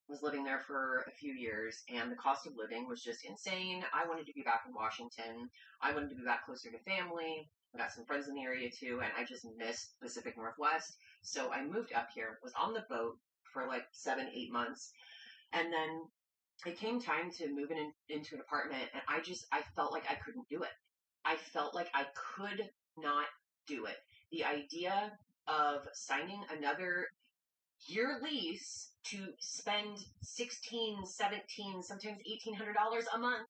was living there for a few years, and the cost of living was just insane. I wanted to be back in Washington. I wanted to be back closer to family. I got some friends in the area too, and I just missed Pacific Northwest. So I moved up here, was on the boat for like 7-8 months, and then it came time to move into an apartment, and I felt like I couldn't do it. I felt like I could not do it. The idea of signing another year lease to spend $1,600, $1,700, sometimes $1,800 a month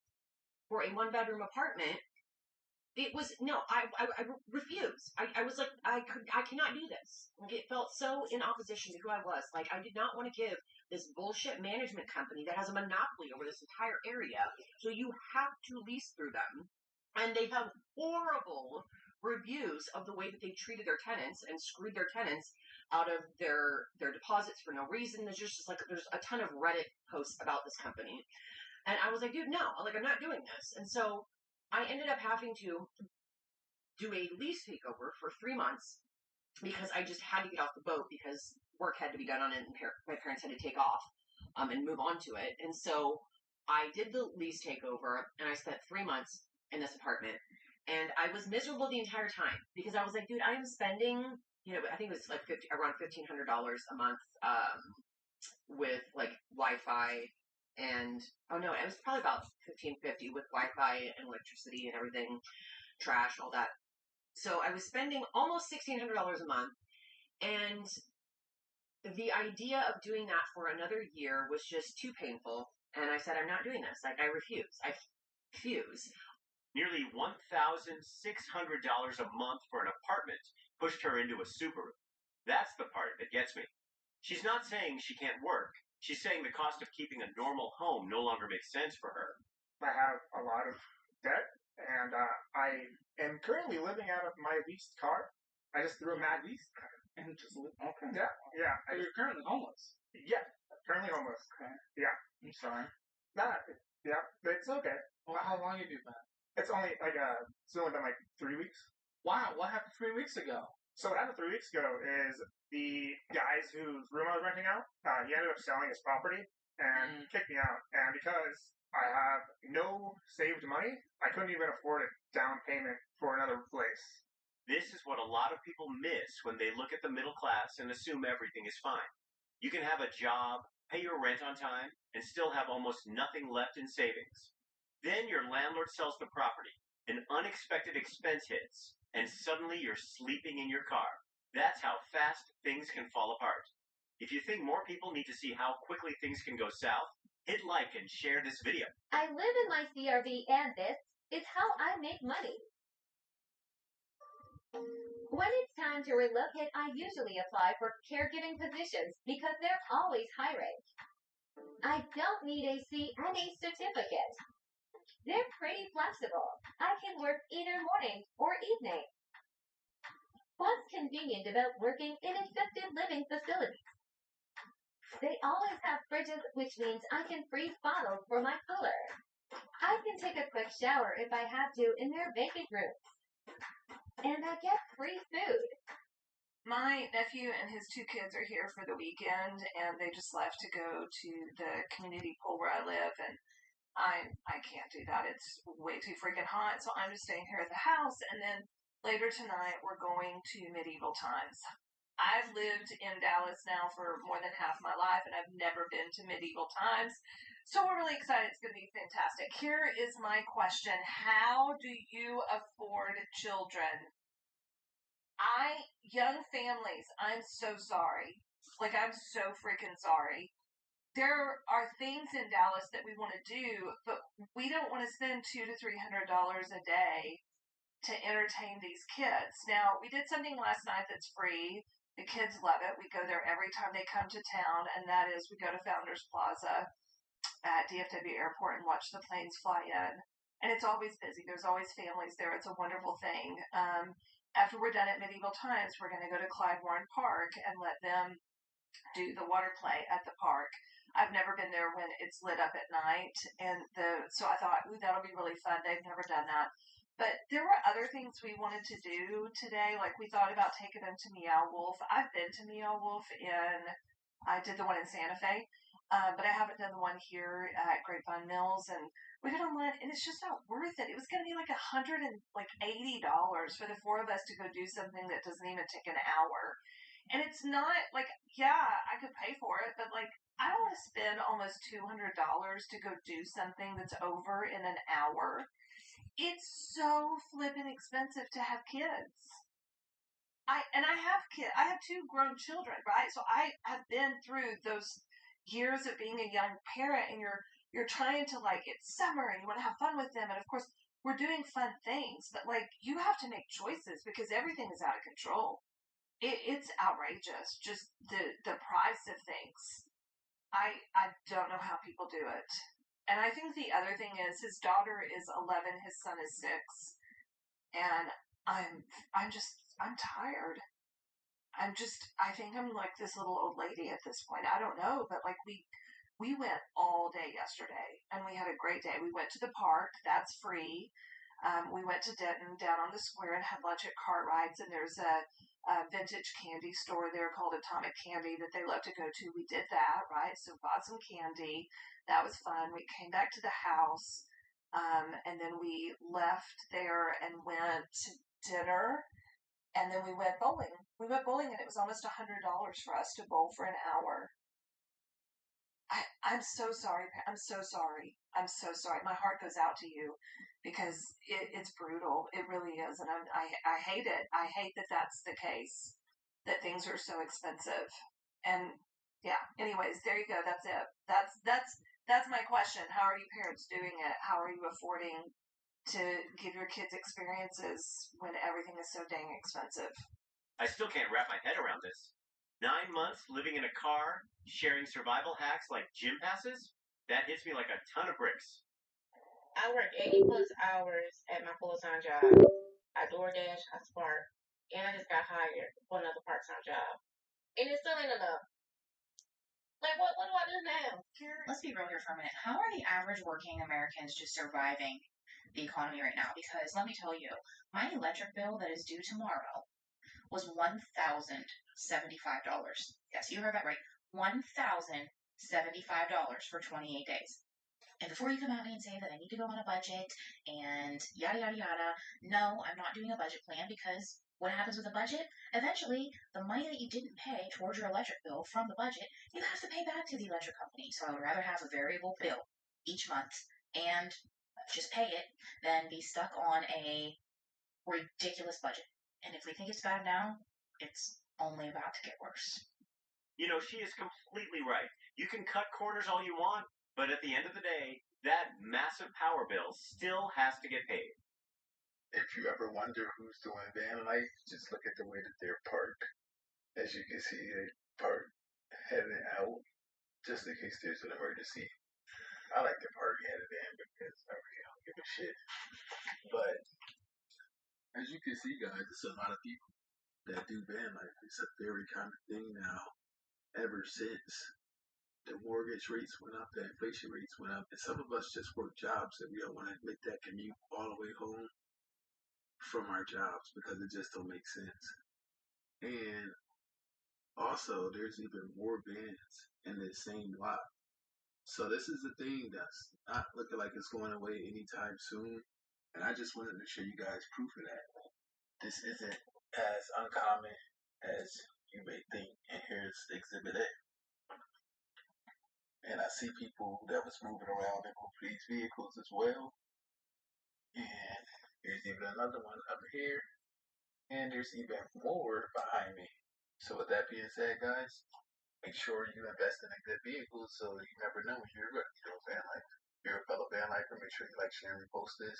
for a one-bedroom apartment, it was, no, I refused. I was like, I cannot do this. Like, it felt so in opposition to who I was. Like, I did not want to give this bullshit management company that has a monopoly over this entire area, so you have to lease through them. And they have horrible reviews of the way that they treated their tenants and screwed their tenants out of their deposits for no reason. There's just like, there's a ton of Reddit posts about this company. And I was like, dude, no, like, I'm not doing this. And so I ended up having to do a lease takeover for 3 months because I just had to get off the boat because work had to be done on it and my parents had to take off and move on to it. And so I did the lease takeover and I spent 3 months in this apartment. And I was miserable the entire time because I was like, dude, I am spending, I think it was like around $1,500 a month with like Wi-Fi and, oh no, it was probably about $1,550 with Wi-Fi and electricity and everything, trash, all that. So I was spending almost $1,600 a month, and the idea of doing that for another year was just too painful. And I said, I'm not doing this. Like, I refuse. I refuse. Nearly $1,600 a month for an apartment pushed her into a Subaru. That's the part that gets me. She's not saying she can't work. She's saying the cost of keeping a normal home no longer makes sense for her. I have a lot of debt, and I am currently living out of my leased car. I just threw a mad lease and just okay. Yeah. So you're currently homeless. Yeah, currently homeless. Okay. Yeah. I'm sorry. Nah, yeah, it's okay. Well, how long have you been? It's only like it's only been like 3 weeks. Wow, what happened 3 weeks ago? So what happened 3 weeks ago is the guys whose room I was renting out, he ended up selling his property and kicked me out. And because I have no saved money, I couldn't even afford a down payment for another place. This is what a lot of people miss when they look at the middle class and assume everything is fine. You can have a job, pay your rent on time, and still have almost nothing left in savings. Then your landlord sells the property, an unexpected expense hits, and suddenly you're sleeping in your car. That's how fast things can fall apart. If you think more people need to see how quickly things can go south, hit like and share this video. I live in my CRV, and this is how I make money. When it's time to relocate, I usually apply for caregiving positions because they're always hiring. I don't need a CNA certificate. They're pretty flexible. I can work either morning or evening. What's convenient about working in assisted living facilities? They always have fridges, which means I can freeze bottles for my cooler. I can take a quick shower if I have to in their vacant rooms. And I get free food. My nephew and his 2 kids are here for the weekend, and they just left to go to the community pool where I live, and I can't do that. It's way too freaking hot. So I'm just staying here at the house. And then later tonight, we're going to medieval times. I've lived in Dallas now for more than half my life, and I've never been to medieval times. So we're really excited. It's going to be fantastic. Here is my question. How do you afford children? Young families, I'm so sorry. Like, I'm so freaking sorry. There are things in Dallas that we want to do, but we don't want to spend $200 to $300 a day to entertain these kids. Now, we did something last night that's free. The kids love it. We go there every time they come to town, and that is we go to Founders Plaza at DFW Airport and watch the planes fly in. And it's always busy. There's always families there. It's a wonderful thing. After we're done at Medieval Times, we're going to go to Clyde Warren Park and let them do the water play at the park. I've never been there when it's lit up at night, and so I thought, ooh, that'll be really fun. They've never done that. But there were other things we wanted to do today. Like, we thought about taking them to Meow Wolf. I've been to Meow Wolf I did the one in Santa Fe, but I haven't done the one here at Grapevine Mills. And we got online, and it's just not worth it. It was going to be like $180 for the four of us to go do something that doesn't even take an hour. And it's not like, yeah, I could pay for it, but like, I don't want to spend almost $200 to go do something that's over in an hour. It's so flippin' expensive to have kids. I have kids. I have two grown children, right? So I have been through those years of being a young parent, and you're trying to, like, it's summer and you want to have fun with them, and of course we're doing fun things, but like, you have to make choices because everything is out of control. It's outrageous, just the price of things. I don't know how people do it. And I think the other thing is his daughter is 11, his son is 6, and I'm tired. I think I'm like this little old lady at this point. I don't know, but like, we went all day yesterday, and we had a great day. We went to the park. That's free. We went to Denton down on the square and had lunch at Cartwright's, and there's a vintage candy store there called Atomic Candy that they love to go to. We did that, right? So bought some candy. That was fun. We came back to the house, and then we left there and went to dinner, and then we went bowling. We went bowling, and it was almost $100 for us to bowl for an hour. I'm so sorry. I'm so sorry. I'm so sorry. My heart goes out to you because it's brutal. It really is. And I hate it. I hate that that's the case, that things are so expensive. And yeah, anyways, there you go. That's it. That's my question. How are you parents doing it? How are you affording to give your kids experiences when everything is so dang expensive? I still can't wrap my head around this. 9 months living in a car, sharing survival hacks like gym passes? That hits me like a ton of bricks. I work 80 plus hours at my full-time job. I DoorDash, I Spark, and I just got hired for another part-time job. And it still ain't enough. Like, what do I do now? Let's be real here for a minute. How are the average working Americans just surviving the economy right now? Because let me tell you, my electric bill that is due tomorrow was $1,075. Yes, you heard that right. $1,075 for 28 days. And before you come at me and say that I need to go on a budget and yada, yada, yada, no, I'm not doing a budget plan, because what happens with a budget? Eventually, the money that you didn't pay towards your electric bill from the budget, you have to pay back to the electric company. So I would rather have a variable bill each month and just pay it than be stuck on a ridiculous budget. And if we think it's bad now, it's only about to get worse. You know, she is completely right. You can cut corners all you want, but at the end of the day, that massive power bill still has to get paid. If you ever wonder who's doing van life, just look at the way that they're parked. As you can see, they park heading out just in case there's an emergency. I like to park headed in because I really don't give a shit. But as you can see, guys, it's a lot of people that do van life. It's a very common thing now. Ever since the mortgage rates went up, the inflation rates went up, and some of us just work jobs that we don't want to make that commute all the way home from our jobs because it just don't make sense. And also, there's even more vans in this same lot So this is a thing that's not looking like it's going away anytime soon. And I just wanted to show you guys proof of that. This isn't as uncommon as you may think. And here's Exhibit A. And I see people that was moving around in both these vehicles as well. And here's even another one up here. And there's even more behind me. So with that being said, guys, make sure you invest in a good vehicle so you never know when you're a van life. If you're a fellow van lifer, make sure you like, share, and repost this.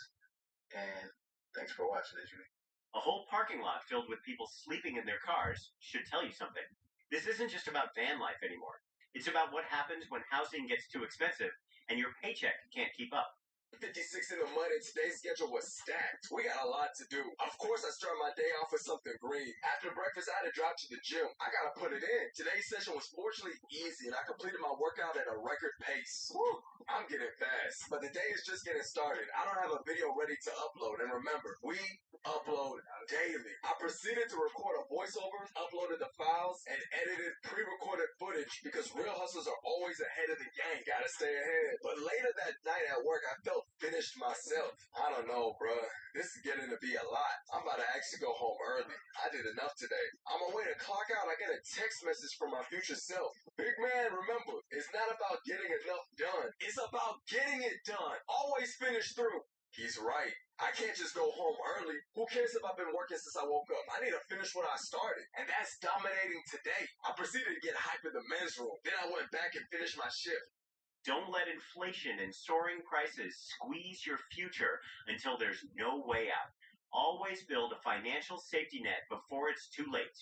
And thanks for watching this video. A whole parking lot filled with people sleeping in their cars should tell you something. This isn't just about van life anymore. It's about what happens when housing gets too expensive and your paycheck can't keep up. 56 in the mud, and today's schedule was stacked. We got a lot to do. Of course, I start my day off with something green. After breakfast, I had to drive to the gym. I gotta put it in. Today's session was fortunately easy, and I completed my workout at a record pace. Woo, I'm getting fast. But the day is just getting started. I don't have a video ready to upload, and remember, we upload daily. I proceeded to record a voiceover, uploaded the files, and edited pre-recorded footage because real hustlers are always ahead of the game. Gotta stay ahead. But later that night at work, I felt finished myself. I don't know, bruh. This is getting to be a lot. I'm about to actually go home early. I did enough today. On my way to clock out, I get a text message from my future self. Big man, remember, it's not about getting enough done. It's about getting it done. Always finish through. He's right. I can't just go home early. Who cares if I've been working since I woke up? I need to finish what I started. And that's dominating today. I proceeded to get hype in the men's room. Then I went back and finished my shift. Don't let inflation and soaring prices squeeze your future until there's no way out. Always build a financial safety net before it's too late.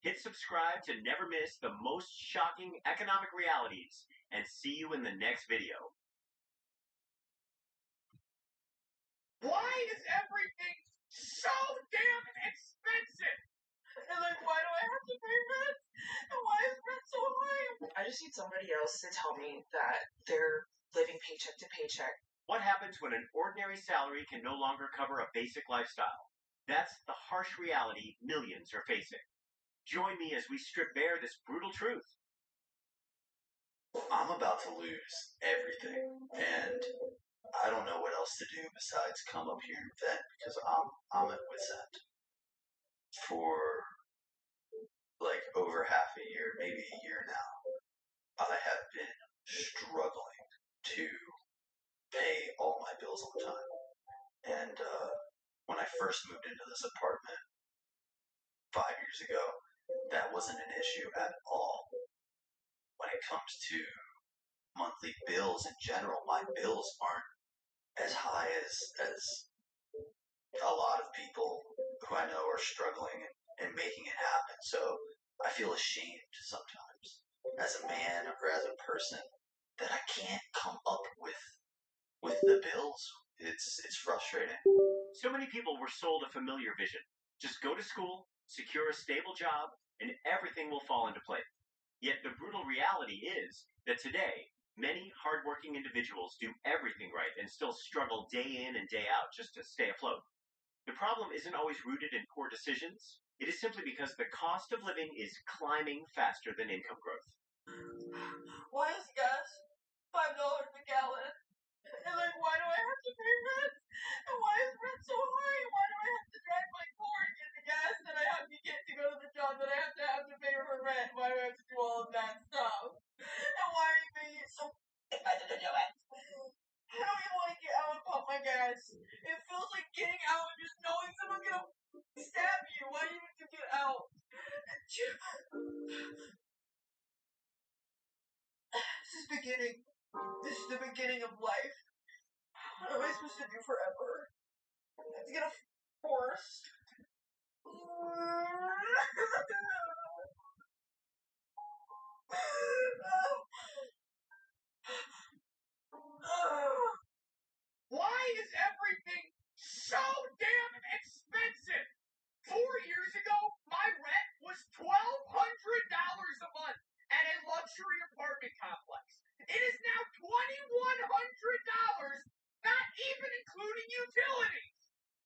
Hit subscribe to never miss the most shocking economic realities, and see you in the next video. Why is everything so damn expensive? And like, why do I have to pay rent? And why is rent so high? I just need somebody else to tell me that they're living paycheck to paycheck. What happens when an ordinary salary can no longer cover a basic lifestyle? That's the harsh reality millions are facing. Join me as we strip bare this brutal truth. I'm about to lose everything, and I don't know what else to do besides come up here and vent because I'm at wit's end. For like over half a year, maybe a year now, I have been struggling to pay all my bills on time. And when I first moved into this apartment 5 years ago, that wasn't an issue at all. When it comes to monthly bills in general, my bills aren't as high as a lot of people who I know are struggling and making it happen. So I feel ashamed sometimes as a man or as a person that I can't come up with the bills. It's frustrating. So many people were sold a familiar vision. Just go to school, secure a stable job, and everything will fall into place. Yet the brutal reality is that today, many hardworking individuals do everything right and still struggle day in and day out just to stay afloat. The problem isn't always rooted in poor decisions. It is simply because the cost of living is climbing faster than income growth. Why is gas $5 a gallon? And like, why do I have to pay rent? And why is rent so high? Why do I have to drive my car and get the gas that I have to get to go to the job that I have to pay for rent? Why do I have to do all of that stuff? And why are you making it so expensive to do it? I don't even want to get out and pump my gas. It feels like getting out and just knowing someone's gonna stab you. Why do you need to get out? This is beginning. This is the beginning of life. What am I supposed to do forever? I have to get a horse. Why is everything so damn expensive? 4 years ago, my rent was $1,200 a month at a luxury apartment complex. It is now $2,100, not even including utilities.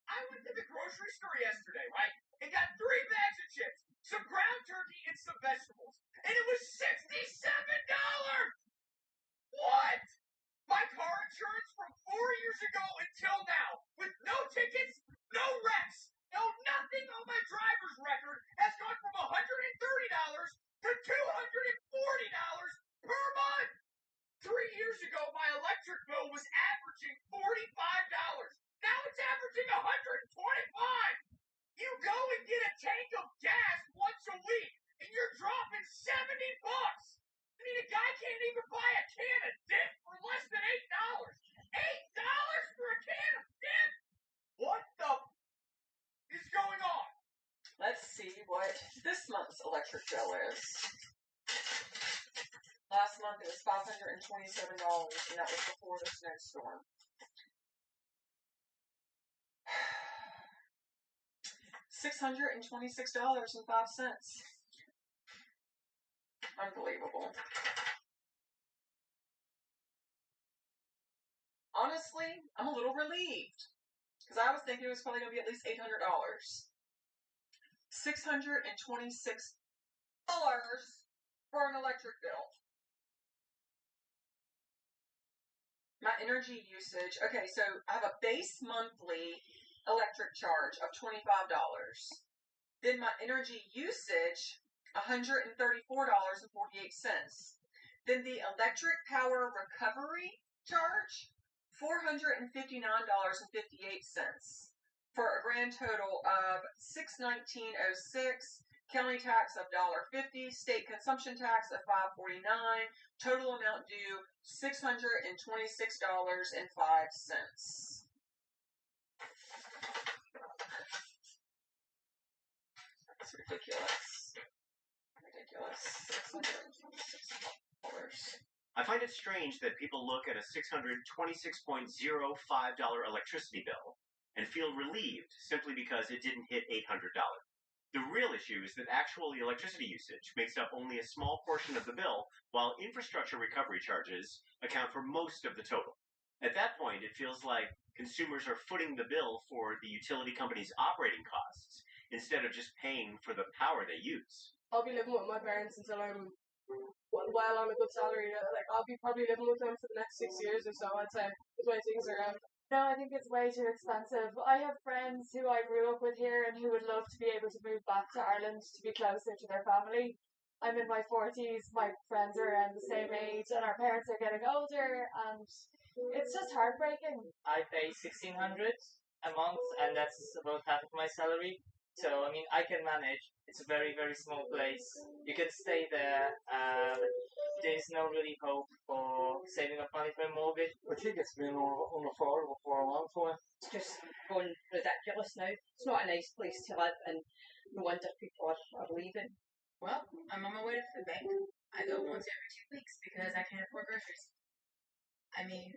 I went to the grocery store yesterday, right, and got 3 bags of chips, some ground turkey, and some vegetables, and it was $67. What? I mean, a guy can't even buy a can of dip for less than $8. $8 for a can of dip? What the is going on? Let's see what this month's electric bill is. Last month it was $527, and that was before the snowstorm. $626.05. Unbelievable. Honestly, I'm a little relieved because I was thinking it was probably going to be at least $800. $626 for an electric bill. My energy usage. Okay, so I have a base monthly electric charge of $25. Then my energy usage, $134.48. Then the electric power recovery charge, $459.58. For a grand total of $619.06. County tax of $1.50, state consumption tax of $5.49, total amount due $626.05. That's ridiculous. $626. I find it strange that people look at a $626.05 electricity bill and feel relieved simply because it didn't hit $800. The real issue is that actual electricity usage makes up only a small portion of the bill, while infrastructure recovery charges account for most of the total. At that point, it feels like consumers are footing the bill for the utility company's operating costs instead of just paying for the power they use. I'll be living with my parents until I'm well on a good salary. Like, I'll be probably living with them for the next 6 years or so, I'd say, the way things are going. No, I think it's way too expensive. I have friends who I grew up with here and who would love to be able to move back to Ireland to be closer to their family. I'm in my 40s, my friends are around the same age, and our parents are getting older, and it's just heartbreaking. I pay $1,600 a month, and that's about half of my salary. So, I mean, I can manage. It's a very, very small place. You can stay there. There's no really hope for saving up money for a mortgage. I think it's been unaffordable for a long time. It's just gone ridiculous now. It's not a nice place to live, and no wonder people are leaving. Well, I'm on my way to the bank. I go once every 2 weeks because I can't afford groceries. I mean,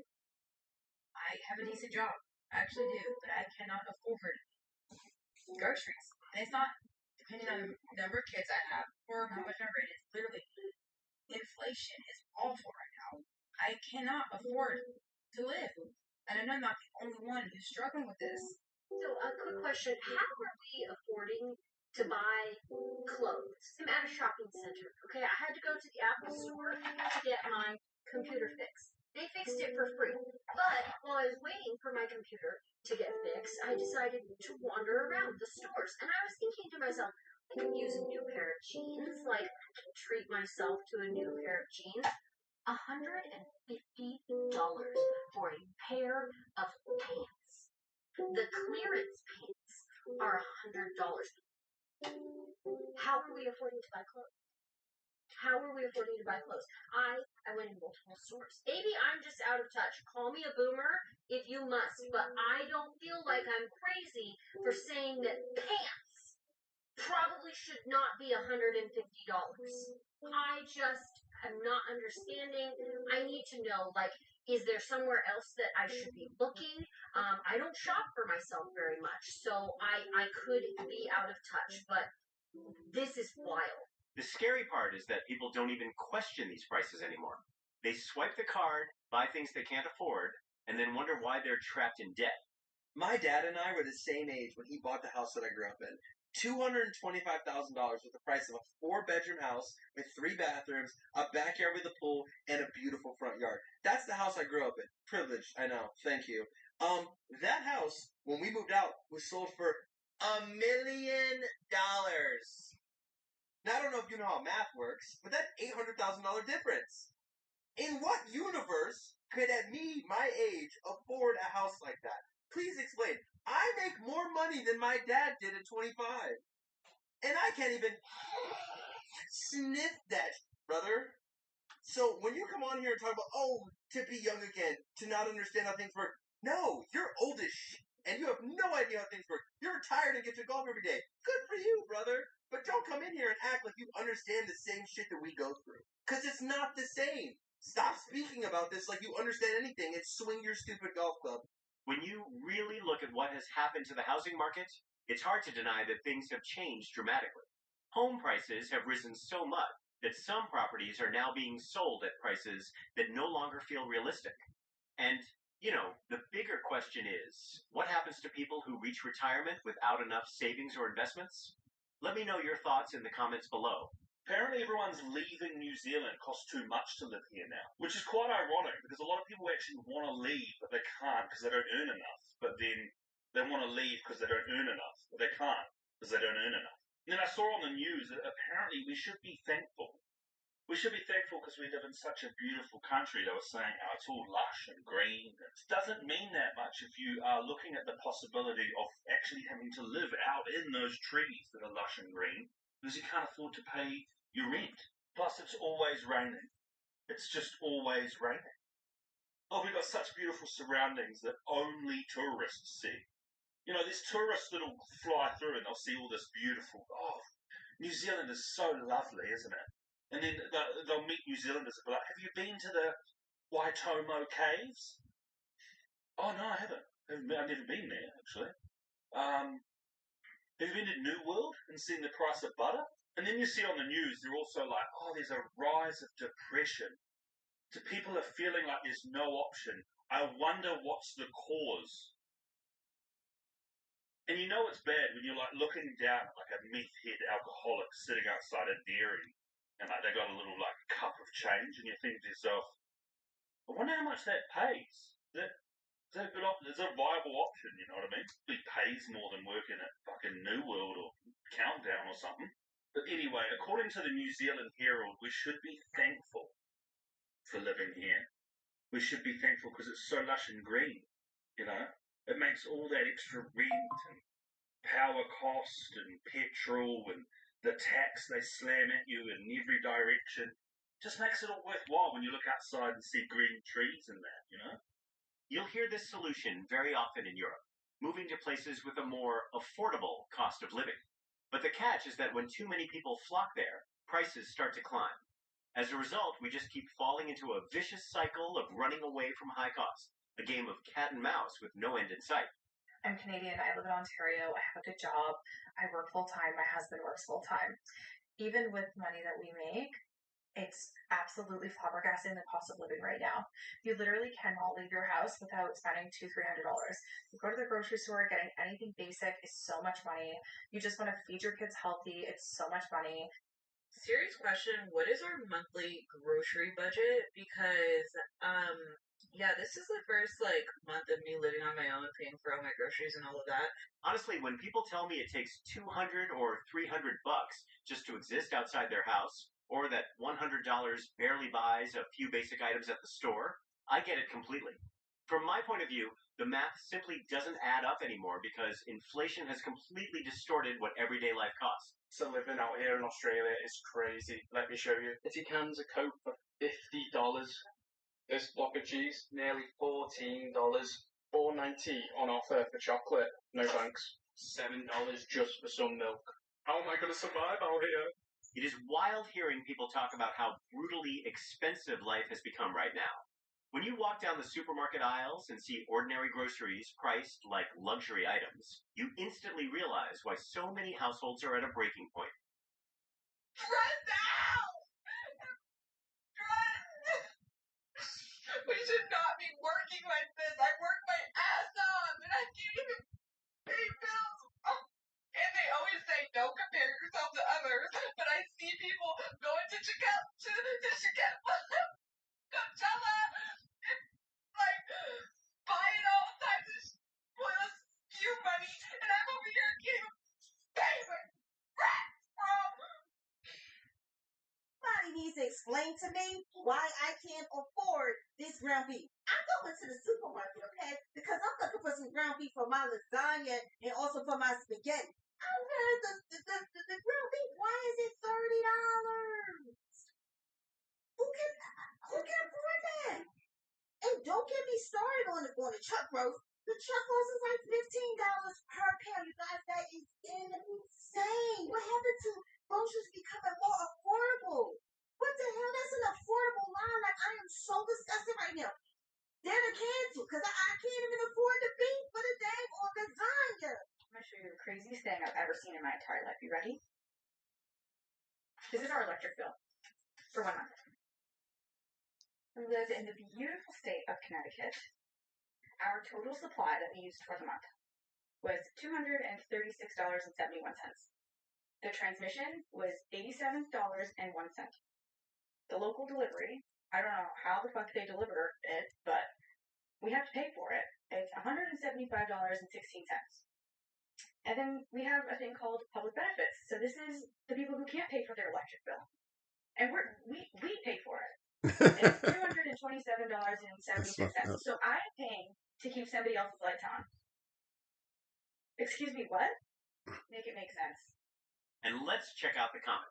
I have a decent job. I actually do, but I cannot afford groceries. And it's not depending on the number of kids I have or how much my rent is. Literally, inflation is awful right now. I cannot afford to live. And I'm not the only one who's struggling with this. So, a quick question. How are we affording to buy clothes? I'm at a shopping center. Okay, I had to go to the Apple store to get my computer fixed. They fixed it for free. But while I was waiting for my computer to get fixed, I decided to wander around the stores. And I was thinking to myself, I could use a new pair of jeans. Like, I could treat myself to a new pair of jeans. $150 for a pair of pants. The clearance pants are $100. How are we affording to buy clothes? How are we affording to buy clothes? I went in multiple stores. Maybe I'm just out of touch. Call me a boomer if you must, but I don't feel like I'm crazy for saying that pants probably should not be $150. I just am not understanding. I need to know, like, is there somewhere else that I should be looking? I don't shop for myself very much, so I could be out of touch, but this is wild. The scary part is that people don't even question these prices anymore. They swipe the card, buy things they can't afford, and then wonder why they're trapped in debt. My dad and I were the same age when he bought the house that I grew up in. $225,000 was the price of a 4-bedroom house with 3 bathrooms, a backyard with a pool, and a beautiful front yard. That's the house I grew up in. Privileged, I know. Thank you. That house, when we moved out, was sold for $1 million. Now, I don't know if you know how math works, but that's $800,000 difference. In what universe could at me, my age, afford a house like that? Please explain. I make more money than my dad did at 25. And I can't even Sniff that, brother. So when you come on here and talk about, to be young again, to not understand how things work, no, you're old as shit, and you have no idea how things work. You're retired and get to golf every day. Good for you, brother. But don't come in here and act like you understand the same shit that we go through. Because it's not the same. Stop speaking about this like you understand anything and swing your stupid golf club. When you really look at what has happened to the housing market, it's hard to deny that things have changed dramatically. Home prices have risen so much that some properties are now being sold at prices that no longer feel realistic. And, the bigger question is, what happens to people who reach retirement without enough savings or investments? Let me know your thoughts in the comments below. Apparently everyone's leaving New Zealand. It costs too much to live here now, which is quite ironic because a lot of people actually want to leave, but they can't because they don't earn enough. But then they want to leave because they don't earn enough, but they can't because they don't earn enough. And then I saw on the news that apparently we should be thankful. We should be thankful because we live in such a beautiful country. They were saying how it's all lush and green. It doesn't mean that much if you are looking at the possibility of actually having to live out in those trees that are lush and green because you can't afford to pay your rent. Plus, it's always raining. It's just always raining. Oh, we've got such beautiful surroundings that only tourists see. There's tourists that'll fly through and they'll see all this beautiful... New Zealand is so lovely, isn't it? And then they'll meet New Zealanders and be like, have you been to the Waitomo Caves? Oh, no, I haven't. I've never been there, actually. Have you been to New World and seen the price of butter? And then you see on the news, they're also like, there's a rise of depression. So people are feeling like there's no option. I wonder what's the cause. And it's bad when you're looking down at a meth head alcoholic sitting outside a dairy and they got a little cup of change and you think to yourself, I wonder how much that pays. Is that a good option? Is that a viable option, you know what I mean? It pays more than working at fucking New World or Countdown or something. But anyway, according to the New Zealand Herald, we should be thankful for living here. We should be thankful because it's so lush and green, It makes all that extra rent and power cost and petrol and the tax they slam at you in every direction. Just makes it all worthwhile when you look outside and see green trees and that, You'll hear this solution very often in Europe, moving to places with a more affordable cost of living. But the catch is that when too many people flock there, prices start to climb. As a result, we just keep falling into a vicious cycle of running away from high costs, a game of cat and mouse with no end in sight. I'm Canadian. I live in Ontario. I have a good job. I work full-time. My husband works full-time. Even with money that we make, it's absolutely flabbergasting the cost of living right now. You literally cannot leave your house without spending $200-300. You go to the grocery store, getting anything basic is so much money. You just want to feed your kids healthy. It's so much money. Serious question, what is our monthly grocery budget? Because, this is the first, month of me living on my own, paying for all my groceries and all of that. Honestly, when people tell me it takes $200 or $300 just to exist outside their house, or that $100 barely buys a few basic items at the store, I get it completely. From my point of view, the math simply doesn't add up anymore because inflation has completely distorted what everyday life costs. So living out here in Australia is crazy. Let me show you. 50 cans of Coke for $50. This block of cheese, nearly $14. $4.90 on offer for chocolate. No thanks. $7 just for some milk. How am I going to survive out here? It is wild hearing people talk about how brutally expensive life has become right now. When you walk down the supermarket aisles and see ordinary groceries priced like luxury items, you instantly realize why so many households are at a breaking point. We should not be working like this. I work my ass off and I can't even pay bills. And they always say don't compare yourself to others. But I see people going to Coachella and buying all types of spoilers, cute money, and I'm over here getting paid for rent, bro. Somebody needs to explain to me why I can't afford this ground beef. I'm going to the supermarket, okay? Because I'm looking for some ground beef for my lasagna and also for my spaghetti. Okay, the ground beef, why is it $30? Who can afford that? And don't get me started on the chuck roast. The chuck roast is like $15 per pound. You guys, that is insane. What happened to groceries becoming more affordable? What the hell? That's an affordable line. Like, I am so disgusted right now. They're the cancel because I can't even afford the beef for the dang on lasagna. I'm going to show you the craziest thing I've ever seen in my entire life. You ready? This is our electric bill for 1 month. We live in the beautiful state of Connecticut. Our total supply that we used for the month was $236.71. The transmission was $87.01. The local delivery, I don't know how the fuck they deliver it, but we have to pay for it. It's $175.16. And then we have a thing called public benefits. So this is the people who can't pay for their electric bill. And we pay for it. It's $227.76. So I'm paying to keep somebody else's lights on. Excuse me, what? Make it make sense. And let's check out the comment.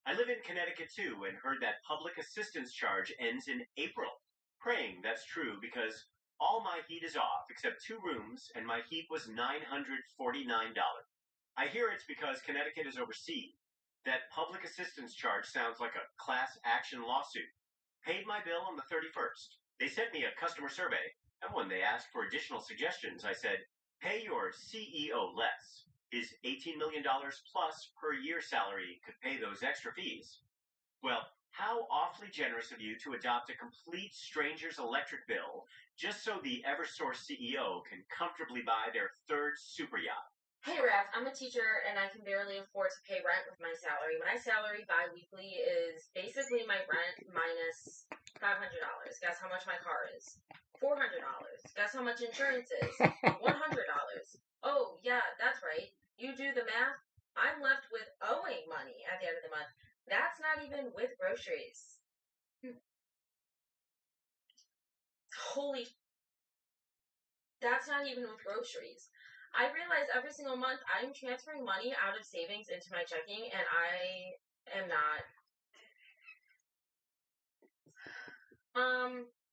I live in Connecticut too and heard that public assistance charge ends in April. Praying that's true because all my heat is off except 2 rooms and my heat was $949. I hear it's because Connecticut is overseas. That public assistance charge sounds like a class action lawsuit. Paid my bill on the 31st. They sent me a customer survey, and when they asked for additional suggestions, I said, pay your CEO less. His $18 million plus per year salary could pay those extra fees. Well, how awfully generous of you to adopt a complete stranger's electric bill just so the Eversource CEO can comfortably buy their 3rd super yacht. Hey, Raph, I'm a teacher and I can barely afford to pay rent with my salary. My salary bi-weekly is basically my rent minus $500. Guess how much my car is? $400. Guess how much insurance is? $100. Oh, yeah, that's right. You do the math. I'm left with owing money at the end of the month. That's not even with groceries. Holy... That's not even with groceries. I realize every single month I'm transferring money out of savings into my checking, and I am not.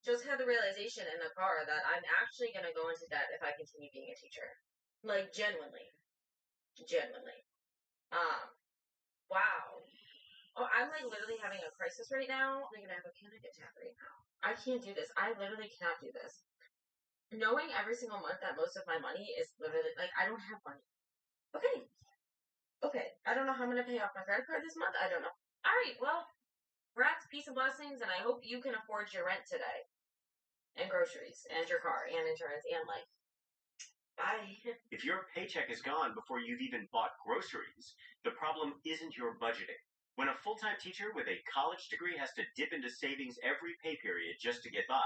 Just had the realization in the car that I'm actually going to go into debt if I continue being a teacher. Like, genuinely. Wow. Oh, I'm like literally having a crisis right now. I'm going to have a panic attack right now. I can't do this. I literally cannot do this. Knowing every single month that most of my money is literally, like, I don't have money. Okay. I don't know how I'm going to pay off my credit card this month. I don't know. All right, well, Rats, peace and blessings, and I hope you can afford your rent today. And groceries, and your car, and insurance, and life. Bye. If your paycheck is gone before you've even bought groceries, the problem isn't your budgeting. When a full-time teacher with a college degree has to dip into savings every pay period just to get by,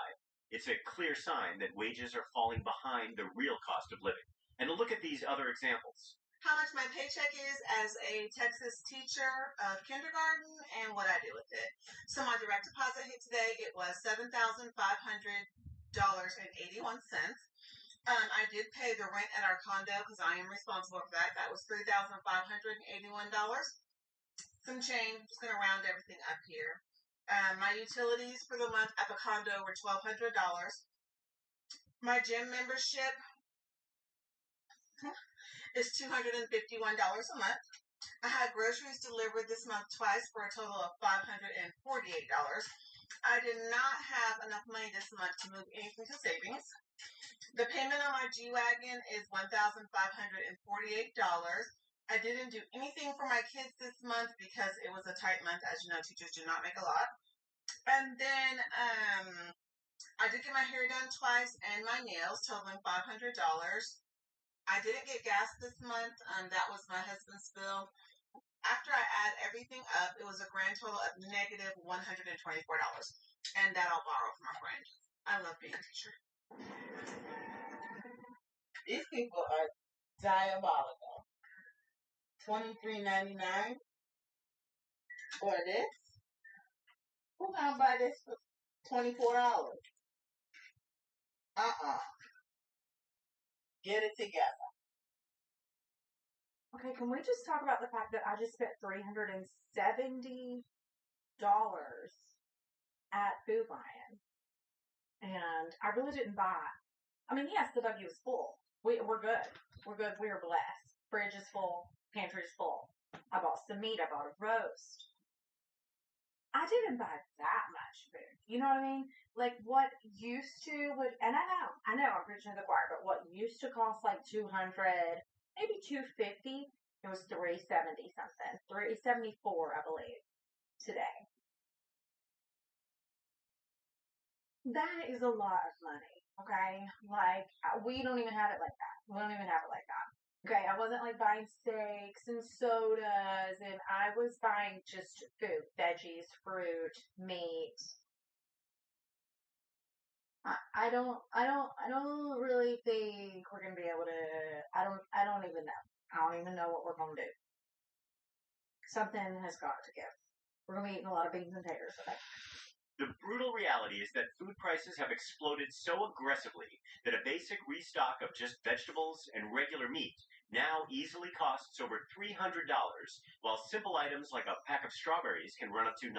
it's a clear sign that wages are falling behind the real cost of living. And look at these other examples. How much my paycheck is as a Texas teacher of kindergarten and what I do with it. So my direct deposit hit today, it was $7,500.81. I did pay the rent at our condo because I am responsible for that. That was $3,581. Some change. I'm just going to round everything up here. My utilities for the month at the condo were $1,200. My gym membership is $251 a month. I had groceries delivered this month twice for a total of $548. I did not have enough money this month to move anything to savings. The payment on my G-Wagon is $1,548. I didn't do anything for my kids this month because it was a tight month. As you know, teachers do not make a lot. And then I did get my hair done twice and my nails, totaling $500. I didn't get gas this month. That was my husband's bill. After I add everything up, it was a grand total of negative $124. And that I'll borrow from a friend. I love being a teacher. These people are diabolical. $23.99 for this? Who gonna buy this for $24? Get it together. Okay, can we just talk about the fact that I just spent $370 at Food Lion, and I really didn't buy. I mean, yes, the buggy was full. We're good. We're good. We are blessed. Fridge is full. Pantry is full. I bought some meat. I bought a roast. I didn't buy that much food. You know what I mean? Like what used to would, and I know I'm preaching to the choir, but what used to cost like $200, maybe $250, it was $370 something, $374, I believe, today. That is a lot of money. Okay, like we don't even have it like that. We don't even have it like that. Okay, I wasn't like buying steaks and sodas, and I was buying just food, veggies, fruit, meat. I don't really think we're gonna be able to. I don't even know. I don't even know what we're gonna do. Something has got to give. We're gonna be eating a lot of beans and taters today. The brutal reality is that food prices have exploded so aggressively that a basic restock of just vegetables and regular meat now easily costs over $300, while simple items like a pack of strawberries can run up to $9.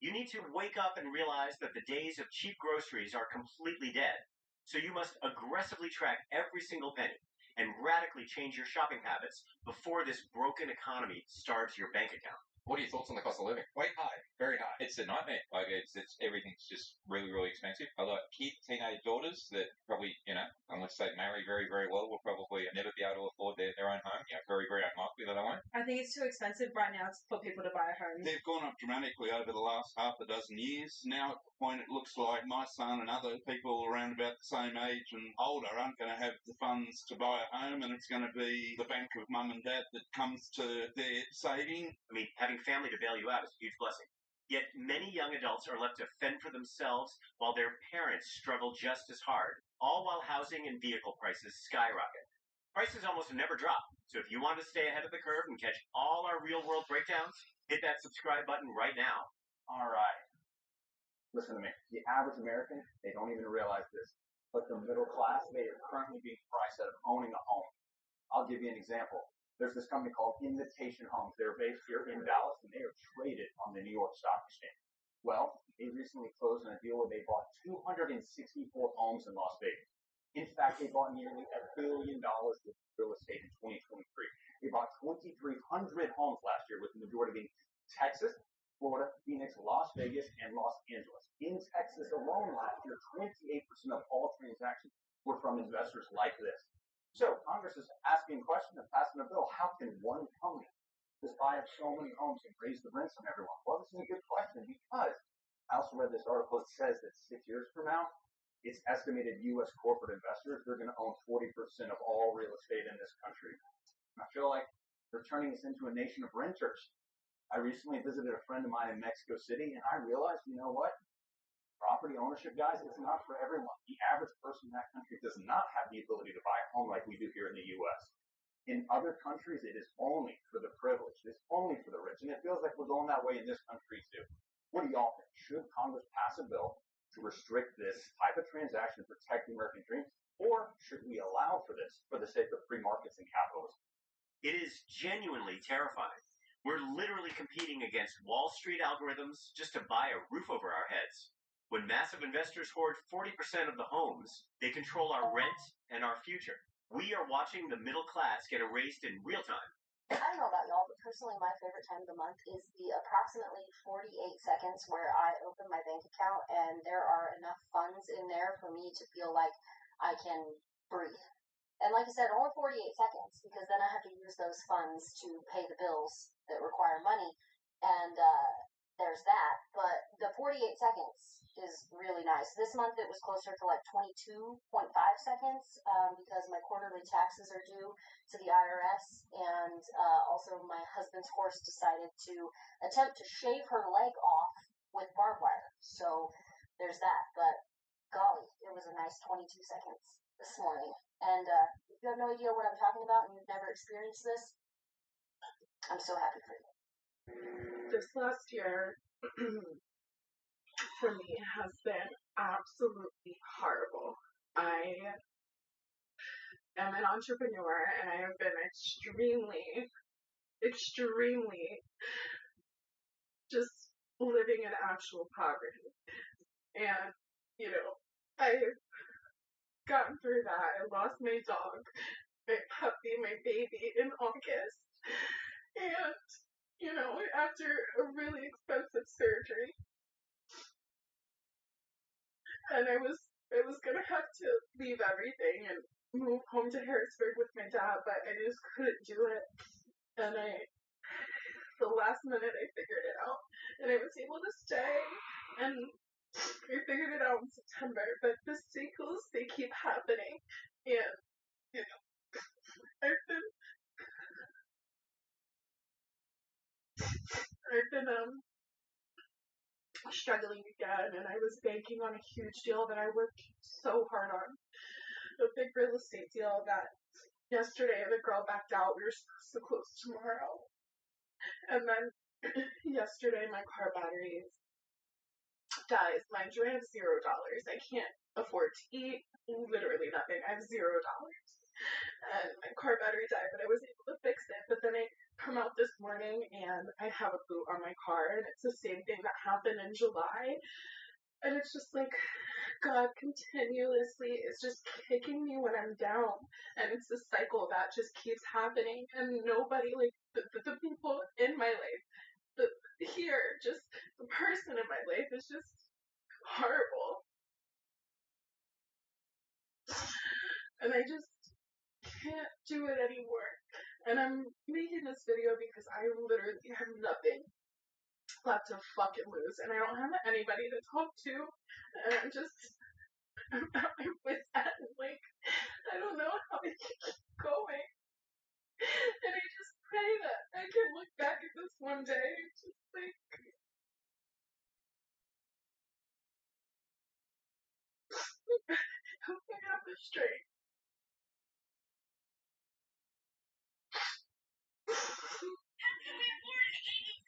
You need to wake up and realize that the days of cheap groceries are completely dead. So you must aggressively track every single penny and radically change your shopping habits before this broken economy starves your bank account. What are your thoughts on the cost of living? Way high, very high. It's a nightmare. Like it's everything's just really, really expensive. I've got teenage daughters that probably, unless they marry very, very well, will probably never be able to afford their own home. Very, very unlikely that they won't. I think it's too expensive right now for people to buy a home. They've gone up dramatically over the last half a dozen years. Now at the point it looks like my son and other people around about the same age and older aren't going to have the funds to buy a home, and it's going to be the bank of mum and dad that comes to their saving. I mean, having family to bail you out is a huge blessing. Yet many young adults are left to fend for themselves while their parents struggle just as hard, all while housing and vehicle prices skyrocket. Prices almost never drop, so if you want to stay ahead of the curve and catch all our real-world breakdowns, hit that subscribe button right now. All right. Listen to me. The average American, they don't even realize this, but the middle class, they are currently being priced out of owning a home. I'll give you an example. There's this company called Invitation Homes. They're based here in Dallas, and they are traded on the New York Stock Exchange. Well, they recently closed on a deal where they bought 264 homes in Las Vegas. In fact, they bought nearly $1 billion worth of real estate in 2023. They bought 2,300 homes last year, with the majority being Texas, Florida, Phoenix, Las Vegas, and Los Angeles. In Texas alone last year, 28% of all transactions were from investors like this. So Congress is asking a question and passing a bill. How can one company just buy up so many homes and raise the rents on everyone? Well, this is a good question, because I also read this article that says that 6 years from now, it's estimated U.S. corporate investors, they're going to own 40% of all real estate in this country. And I feel like they're turning us into a nation of renters. I recently visited a friend of mine in Mexico City, and I realized, you know what? Property ownership, guys, it's not for everyone. The average person in that country does not have the ability to buy a home like we do here in the U.S. In other countries, it is only for the privileged. It's only for the rich. And it feels like we're going that way in this country, too. What do y'all think? Should Congress pass a bill to restrict this type of transaction to protect the American dream? Or should we allow for this for the sake of free markets and capitalism? It is genuinely terrifying. We're literally competing against Wall Street algorithms just to buy a roof over our heads. When massive investors hoard 40% of the homes, they control our rent and our future. We are watching the middle class get erased in real time. I don't know about y'all, but personally my favorite time of the month is the approximately 48 seconds where I open my bank account and there are enough funds in there for me to feel like I can breathe. And like I said, only 48 seconds, because then I have to use those funds to pay the bills that require money. And there's that. But the 48 seconds is really nice. This month it was closer to like 22.5 seconds because my quarterly taxes are due to the IRS, and also my husband's horse decided to attempt to shave her leg off with barbed wire. So there's that. But golly, it was a nice 22 seconds this morning. And if you have no idea what I'm talking about and you've never experienced this, I'm so happy for you. This last year for me has been absolutely horrible. am an entrepreneur and I have been extremely just living in actual poverty. And, you know, I've gotten through that. I lost my dog, my puppy, my baby in August. And, you know, after a really expensive surgery. And I was gonna have to leave everything and move home to Harrisburg with my dad, but I just couldn't do it. And the last minute I figured it out, and I was able to stay, and I figured it out in September, but the cycles, they keep happening, and, you know, I've been struggling again, and I was banking on a huge deal that I worked so hard on, a big real estate deal that yesterday the girl backed out. We were supposed to close tomorrow. And then yesterday my car battery dies. Mind you, I have $0. I can't afford to eat, literally nothing. I have $0. And my car battery died, but I was able to fix it. But then I come out this morning and I have a boot on my car, and it's the same thing that happened in July. And it's just like, God continuously is just kicking me when I'm down. And it's a cycle that just keeps happening. And nobody, like, the people in my life, just the person in my life is just horrible. And I just can't do it anymore. And I'm making this video because I literally have nothing left to fucking lose, and I don't have anybody to talk to, and I'm at my wit's end. Like, I don't know how to keep going, and I just pray that I can look back at this one day and just think, hope I have this straight. How can we afford an $80,000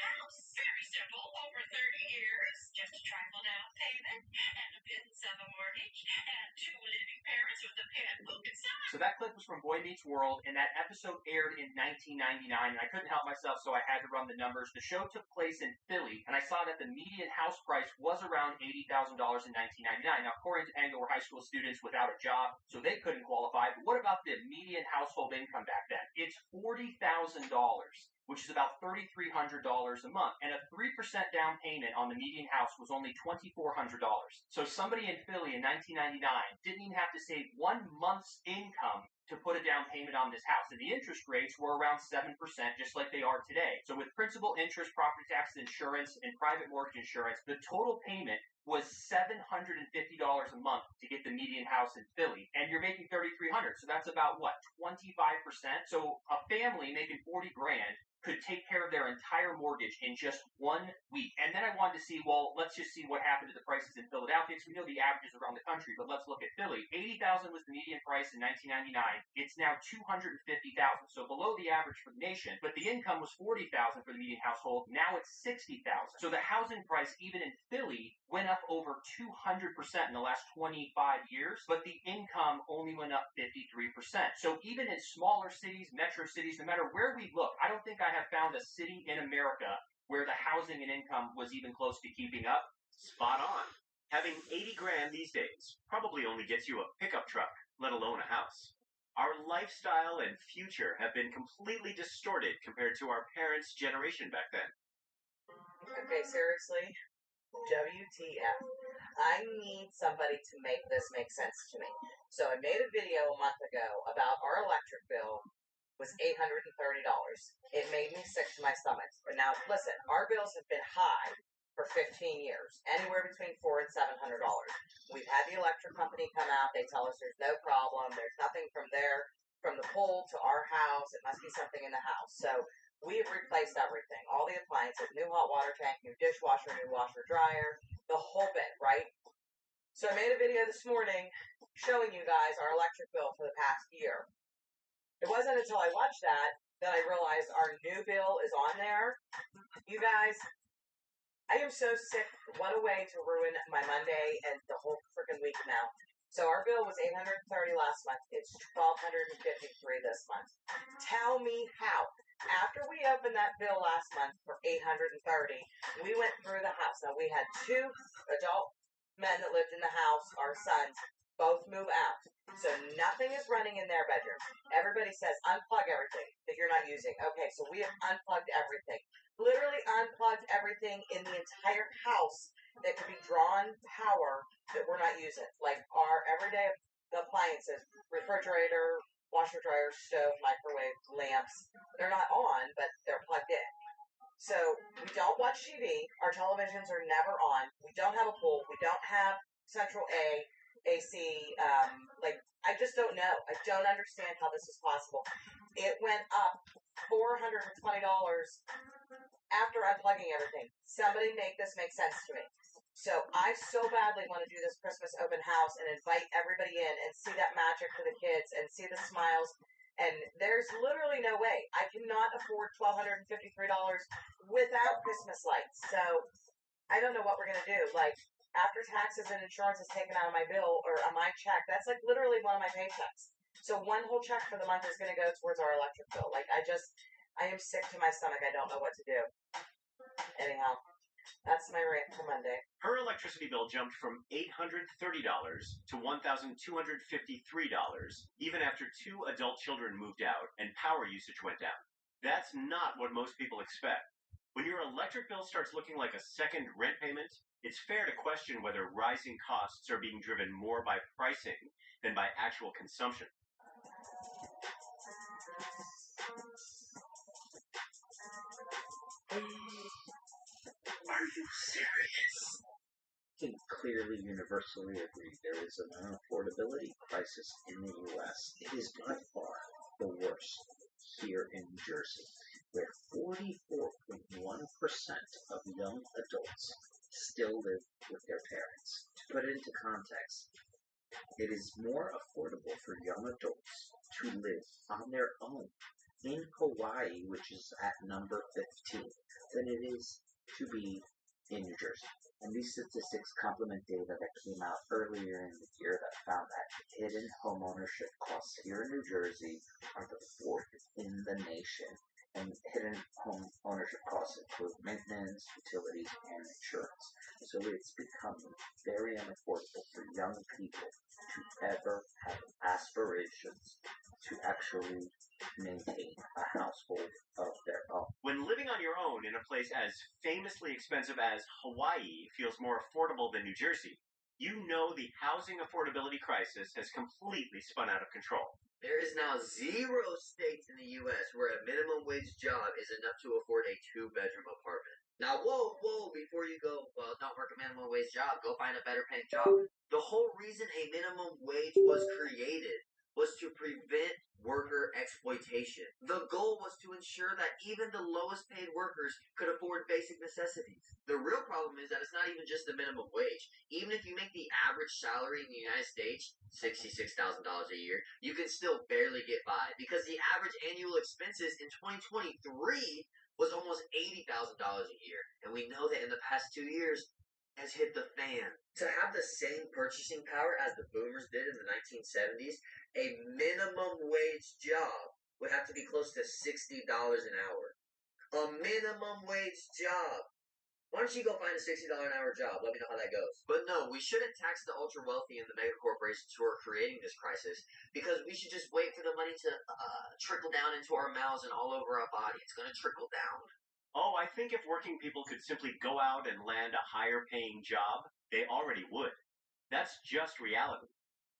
house? Very simple. Over 30 years, just a trifle down payment, and a pittance of a mortgage, and 2 living parents with a pet book inside. So that clip was from Boy Meets World, and that episode aired in 1999, and I couldn't help myself, so I had to run the numbers. The show took place in Philly, and I saw that the median house price was around $80,000 in 1999. Now, according to Angle, were high school students without a job, so they couldn't qualify. But what about the median household income back then? It's $40,000. Which is about $3,300 a month, and a 3% down payment on the median house was only $2,400. So somebody in Philly in 1999 didn't even have to save 1 month's income to put a down payment on this house, and the interest rates were around 7%, just like they are today. So with principal, interest, property taxes, insurance, and private mortgage insurance, the total payment was $750 a month to get the median house in Philly, and you're making $3,300, so that's about what, 25%? So a family making $40,000 could take care of their entire mortgage in just 1 week. And then I wanted to see, well, let's just see what happened to the prices in Philadelphia, because we know the averages around the country, but let's look at Philly. $80,000 was the median price in 1999. It's now $250,000, so below the average for the nation, but the income was $40,000 for the median household. Now it's $60,000. So the housing price, even in Philly, went up over 200% in the last 25 years, but the income only went up 53%. So even in smaller cities, metro cities, no matter where we look, I don't think I have found a city in America where the housing and income was even close to keeping up. Spot on. Having $80,000 these days probably only gets you a pickup truck, let alone a house. Our lifestyle and future have been completely distorted compared to our parents' generation back then. Okay, seriously? WTF. I need somebody to make this make sense to me. So I made a video a month ago about our electric bill was $830. It made me sick to my stomach. But now, listen, our bills have been high for 15 years, anywhere between $400 and $700. We've had the electric company come out. They tell us there's no problem. There's nothing from the pole to our house. It must be something in the house. So we've replaced everything, all the appliances, new hot water tank, new dishwasher, new washer dryer, the whole bit, right? So I made a video this morning showing you guys our electric bill for the past year. It wasn't until I watched that I realized our new bill is on there. You guys, I am so sick. What a way to ruin my Monday and the whole freaking week now. So our bill was $830 last month. It's $1,253 this month. Tell me how. After we opened that bill last month for $830, we went through the house. Now we had 2 adult men that lived in the house, our sons, both move out. So nothing is running in their bedroom. Everybody says unplug everything that you're not using. Okay, so we have unplugged everything. Literally unplugged everything in the entire house that could be drawn power that we're not using. Like our everyday appliances, refrigerator, washer, dryer, stove, microwave, lamps. They're not on, but they're plugged in. So we don't watch TV. Our televisions are never on. We don't have a pool. We don't have central AC. I just don't know. I don't understand how this is possible. It went up $420 after unplugging everything. Somebody make this make sense to me. So I so badly want to do this Christmas open house and invite everybody in and see that magic for the kids and see the smiles. And there's literally no way. I cannot afford $1,253 without Christmas lights. So I don't know what we're going to do. Like, after taxes and insurance is taken out of my bill or on my check, that's like literally one of my paychecks. So one whole check for the month is going to go towards our electric bill. Like, I am sick to my stomach. I don't know what to do. Anyhow, that's my rant for Monday. Her electricity bill jumped from $830 to $1,253, even after 2 adult children moved out and power usage went down. That's not what most people expect. When your electric bill starts looking like a second rent payment, it's fair to question whether rising costs are being driven more by pricing than by actual consumption. Are you serious? I can clearly universally agree there is an unaffordability crisis in the U.S. It is by far the worst here in New Jersey, where 44.1% of young adults still live with their parents. To put it into context, it is more affordable for young adults to live on their own in Hawaii, which is at number 15, than it is to be in New Jersey. And these statistics complement data that came out earlier in the year that found that hidden homeownership costs here in New Jersey are the 4th in the nation. And hidden home ownership costs include maintenance, utilities, and insurance. So it's becoming very unaffordable for young people to ever have aspirations to actually maintain a household of their own. When living on your own in a place as famously expensive as Hawaii feels more affordable than New Jersey, you know the housing affordability crisis has completely spun out of control. There is now 0 states in the U.S. where a minimum wage job is enough to afford a 2-bedroom apartment. Now, whoa, before you go, well, don't work a minimum wage job, go find a better paying job. The whole reason a minimum wage was created was to prevent worker exploitation. The goal was to ensure that even the lowest paid workers could afford basic necessities. The real problem is that it's not even just the minimum wage. Even if you make the average salary in the United States $66,000 a year, you can still barely get by because the average annual expenses in 2023 was almost $80,000 a year. And we know that in the past 2 years, has hit the fan. To have the same purchasing power as the boomers did in the 1970s, a minimum wage job would have to be close to $60 an hour. A minimum wage job. Why don't you go find a $60 an hour job? Let me know how that goes. But no, we shouldn't tax the ultra wealthy and the mega corporations who are creating this crisis, because we should just wait for the money to trickle down into our mouths and all over our body. It's going to trickle down. Oh, I think if working people could simply go out and land a higher paying job, they already would. That's just reality.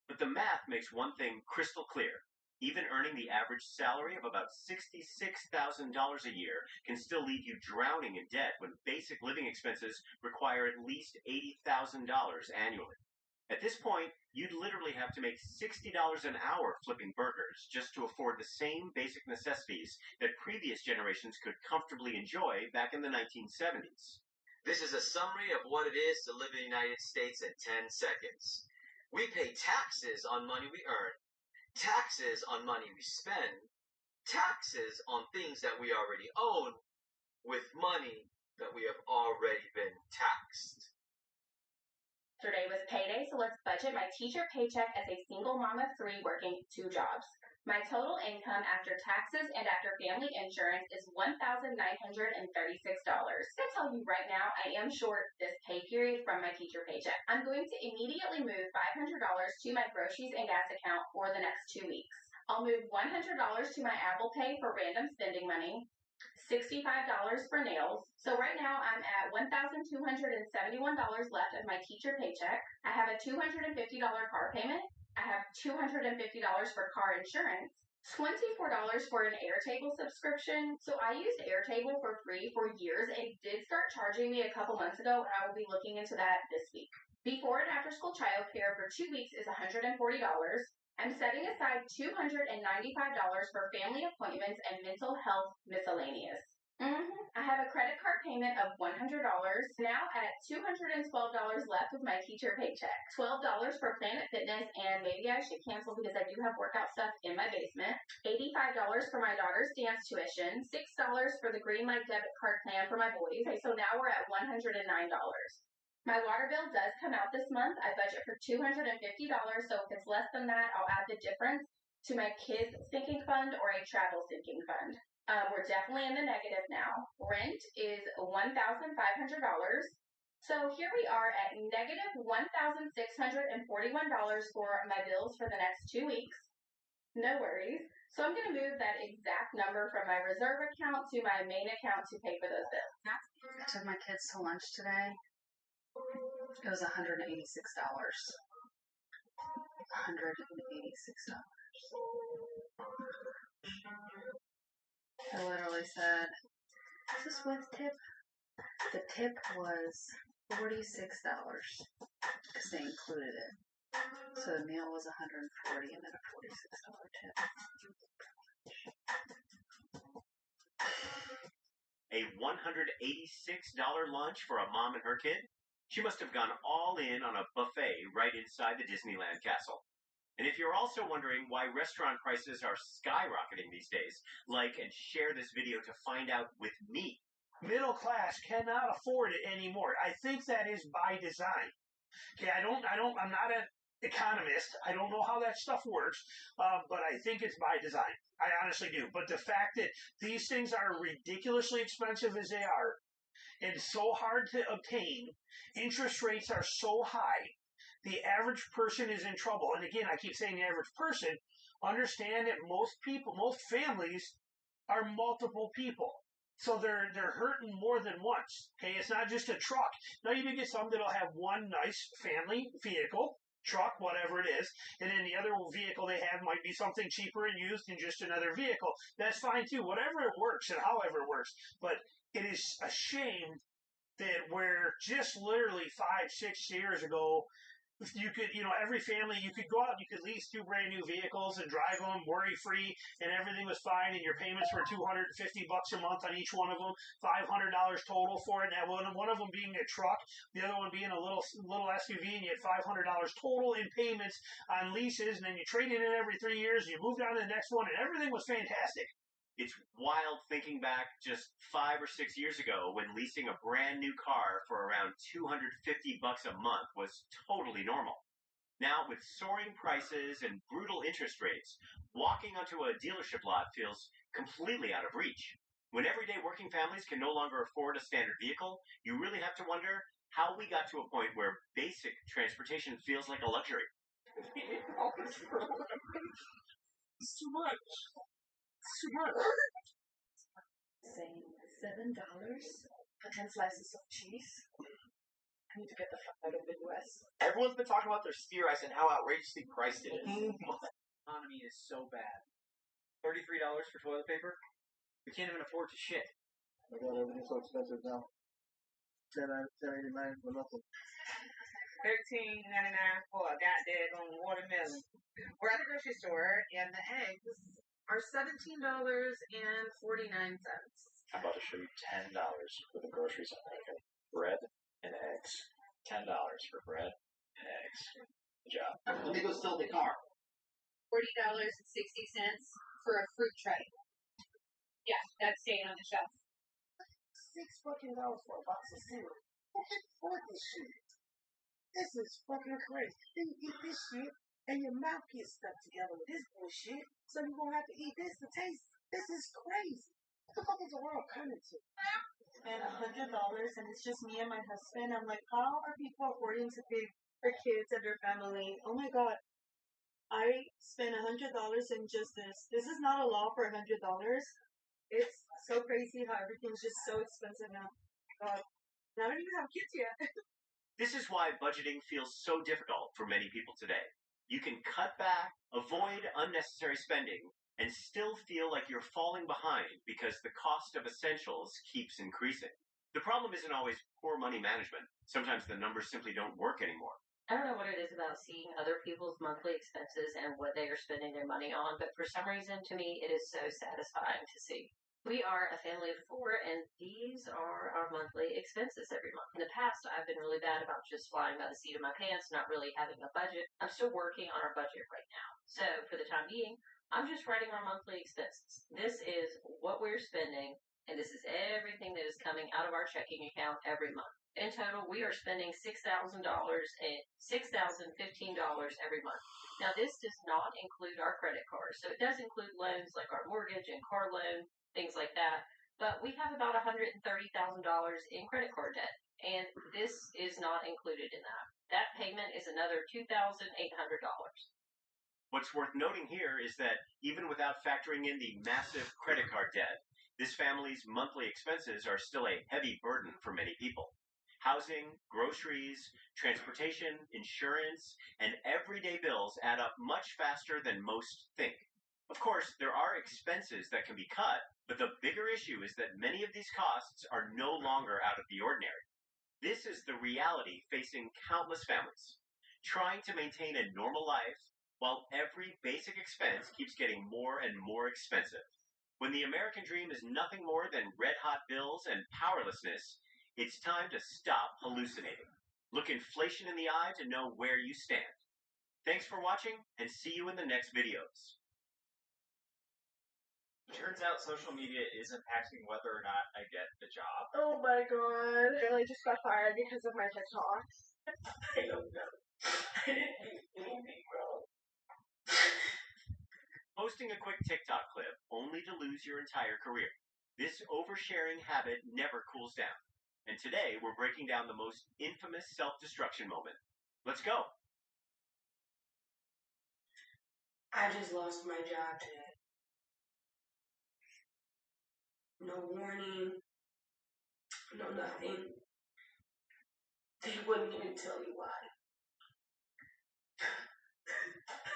But the math makes one thing crystal clear. Even earning the average salary of about $66,000 a year can still leave you drowning in debt when basic living expenses require at least $80,000 annually. At this point, you'd literally have to make $60 an hour flipping burgers just to afford the same basic necessities that previous generations could comfortably enjoy back in the 1970s. This is a summary of what it is to live in the United States in 10 seconds. We pay taxes on money we earn, taxes on money we spend, taxes on things that we already own, with money that we have already been taxed. Today was payday, so let's budget my teacher paycheck as a single mom of 3 working 2 jobs. My total income after taxes and after family insurance is $1,936. I'll tell you right now, I am short this pay period from my teacher paycheck. I'm going to immediately move $500 to my groceries and gas account for the next 2 weeks. I'll move $100 to my Apple Pay for random spending money, $65 for nails. So right now I'm at $1,271 left of my teacher paycheck. I have a $250 car payment. I have $250 for car insurance, $24 for an Airtable subscription. So I used Airtable for free for years. It did start charging me a couple months ago, and I will be looking into that this week. Before and after school childcare for 2 weeks is $140. I'm setting aside $295 for family appointments and mental health miscellaneous. I have a credit card payment of $100, now at $212 left of my teacher paycheck, $12 for Planet Fitness, and maybe I should cancel because I do have workout stuff in my basement, $85 for my daughter's dance tuition, $6 for the Greenlight debit card plan for my boys. Okay, so now we're at $109. My water bill does come out this month. I budget for $250, so if it's less than that, I'll add the difference to my kids' sinking fund or a travel sinking fund. We're definitely in the negative now. Rent is $1,500. So here we are at negative $1,641 for my bills for the next 2 weeks. No worries. So I'm going to move that exact number from my reserve account to my main account to pay for those bills. I took my kids to lunch today. It was $186. $186. I literally said, "Is this with tip?" The tip was $46 because they included it. So the meal was $140 and then a $46 tip. A $186 lunch for a mom and her kid? She must have gone all in on a buffet right inside the Disneyland castle. And if you're also wondering why restaurant prices are skyrocketing these days, like and share this video to find out with me. Middle class cannot afford it anymore. I think that is by design. Okay, I'm not an economist. I don't know how that stuff works, but I think it's by design. I honestly do. But the fact that these things are ridiculously expensive as they are, and so hard to obtain, interest rates are so high, the average person is in trouble. And again, I keep saying the average person. Understand that most families are multiple people. So they're hurting more than once. Okay, it's not just a truck. Now you may get some that'll have one nice family vehicle, truck, whatever it is, and then the other vehicle they have might be something cheaper and used than just another vehicle. That's fine too, whatever it works and however it works. But it is a shame that where just literally 5-6 years ago, you could, every family, you could go out, you could lease 2 brand new vehicles and drive them worry free, and everything was fine, and your payments were $250 a month on each one of them, $500 total for it. And one of them being a truck, the other one being a little SUV, and you had $500 total in payments on leases, and then you traded in every 3 years, you moved on to the next one, and everything was fantastic. It's wild thinking back just 5 or 6 years ago when leasing a brand new car for around $250 a month was totally normal. Now, with soaring prices and brutal interest rates, walking onto a dealership lot feels completely out of reach. When everyday working families can no longer afford a standard vehicle, you really have to wonder how we got to a point where basic transportation feels like a luxury. It's too much. Saying $7 for 10 slices of cheese. I need to get the fuck out of the US. Everyone's been talking about their steer ice and how outrageously priced it is. Economy is so bad. $33 for toilet paper? We can't even afford to shit. My God, everything's so expensive now. $10.89 for nothing. $13.99 for a goddamn watermelon. We're at the grocery store, and the eggs are $17.49. I'm about to show you $10 for the groceries in America. Bread and eggs. $10 for bread and eggs. Good job. Let me go steal the car. $40.60 for a fruit tray. Yeah, that's staying on the shelf. $6 fucking for a box of cereal. Who can afford this shit? This is fucking crazy. Then you eat this shit, and your mouth gets stuck together with this bullshit. So you're gonna have to eat this to taste. This is crazy. What the fuck is the world coming to? And $100, and it's just me and my husband. I'm like, how are people affording to pay for kids and their family? Oh my god, I spent $100 in just this. This is not a law for $100. It's so crazy how everything's just so expensive now. God, I don't even have kids yet. This is why budgeting feels so difficult for many people today. You can cut back, avoid unnecessary spending, and still feel like you're falling behind because the cost of essentials keeps increasing. The problem isn't always poor money management. Sometimes the numbers simply don't work anymore. I don't know what it is about seeing other people's monthly expenses and what they are spending their money on, but for some reason, to me, it is so satisfying to see. We are a family of 4, and these are our monthly expenses every month. In the past, I've been really bad about just flying by the seat of my pants, not really having a budget. I'm still working on our budget right now. So, for the time being, I'm just writing our monthly expenses. This is what we're spending, and this is everything that is coming out of our checking account every month. In total, we are spending $6,000 and $6,015 every month. Now, this does not include our credit cards, so it does include loans like our mortgage and car loan, things like that. But we have about $130,000 in credit card debt, and this is not included in that. That payment is another $2,800. What's worth noting here is that even without factoring in the massive credit card debt, this family's monthly expenses are still a heavy burden for many people. Housing, groceries, transportation, insurance, and everyday bills add up much faster than most think. Of course, there are expenses that can be cut, but the bigger issue is that many of these costs are no longer out of the ordinary. This is the reality facing countless families, trying to maintain a normal life while every basic expense keeps getting more and more expensive. When the American dream is nothing more than red-hot bills and powerlessness, it's time to stop hallucinating. Look inflation in the eye to know where you stand. Thanks for watching, and see you in the next videos. Turns out social media is impacting whether or not I get the job. Oh my god. I really just got fired because of my TikTok. I don't know. I didn't do anything wrong. Posting a quick TikTok clip only to lose your entire career. This oversharing habit never cools down. And today, we're breaking down the most infamous self-destruction moment. Let's go. I just lost my job today. No warning. No nothing. They wouldn't even tell me why.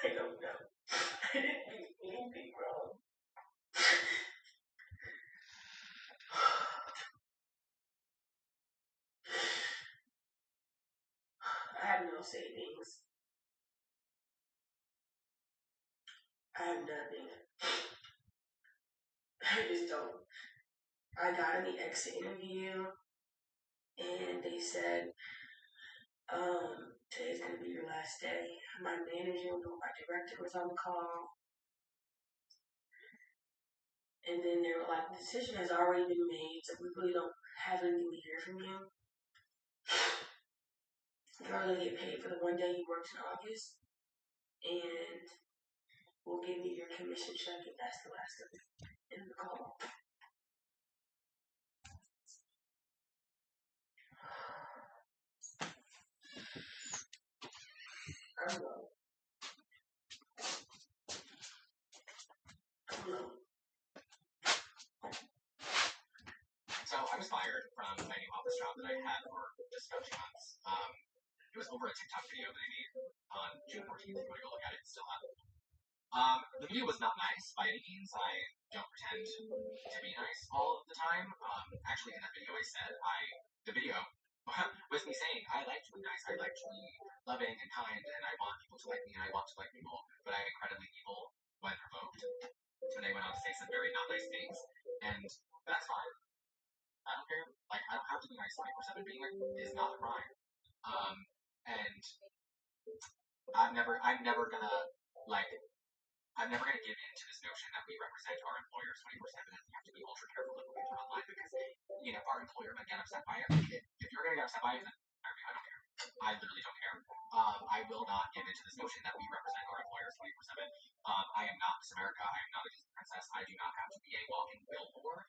I don't know. I didn't do anything wrong. I have no savings. I have nothing. I just don't. I got in the exit interview, and they said, today's gonna be your last day. My manager and my director was on the call. And then they were like, the decision has already been made, so we really don't have anything to hear from you. You're only gonna get paid for the one day you worked in August, and we'll give you your commission check if that's the last of it in the call. So I was fired from my new office job that I had for just about 2 months. It was over a TikTok video that I made on June 14th. If you want to go look at it, it's still up. The video was not nice by any means. I don't pretend to be nice all of the time. Actually, in that video I said the video was me saying I like to be nice, I like to be loving and kind, and I want people to like me, and I want to like people, but I'm incredibly evil when provoked. And they went on to say some very not nice things, and that's fine. I don't care. Like, I don't have to be nice 24/7. Being like is not a crime. And I'm never gonna give in to this notion that we represent our employers 24/7 and we have to be ultra careful with what we put online because, our employer might get upset by it. If you're gonna get upset by it, then I don't care. I literally don't care. I will not give into this notion that we represent our employers 24/7. I am not Miss America. I am not a Disney princess. I do not have to be a walking billboard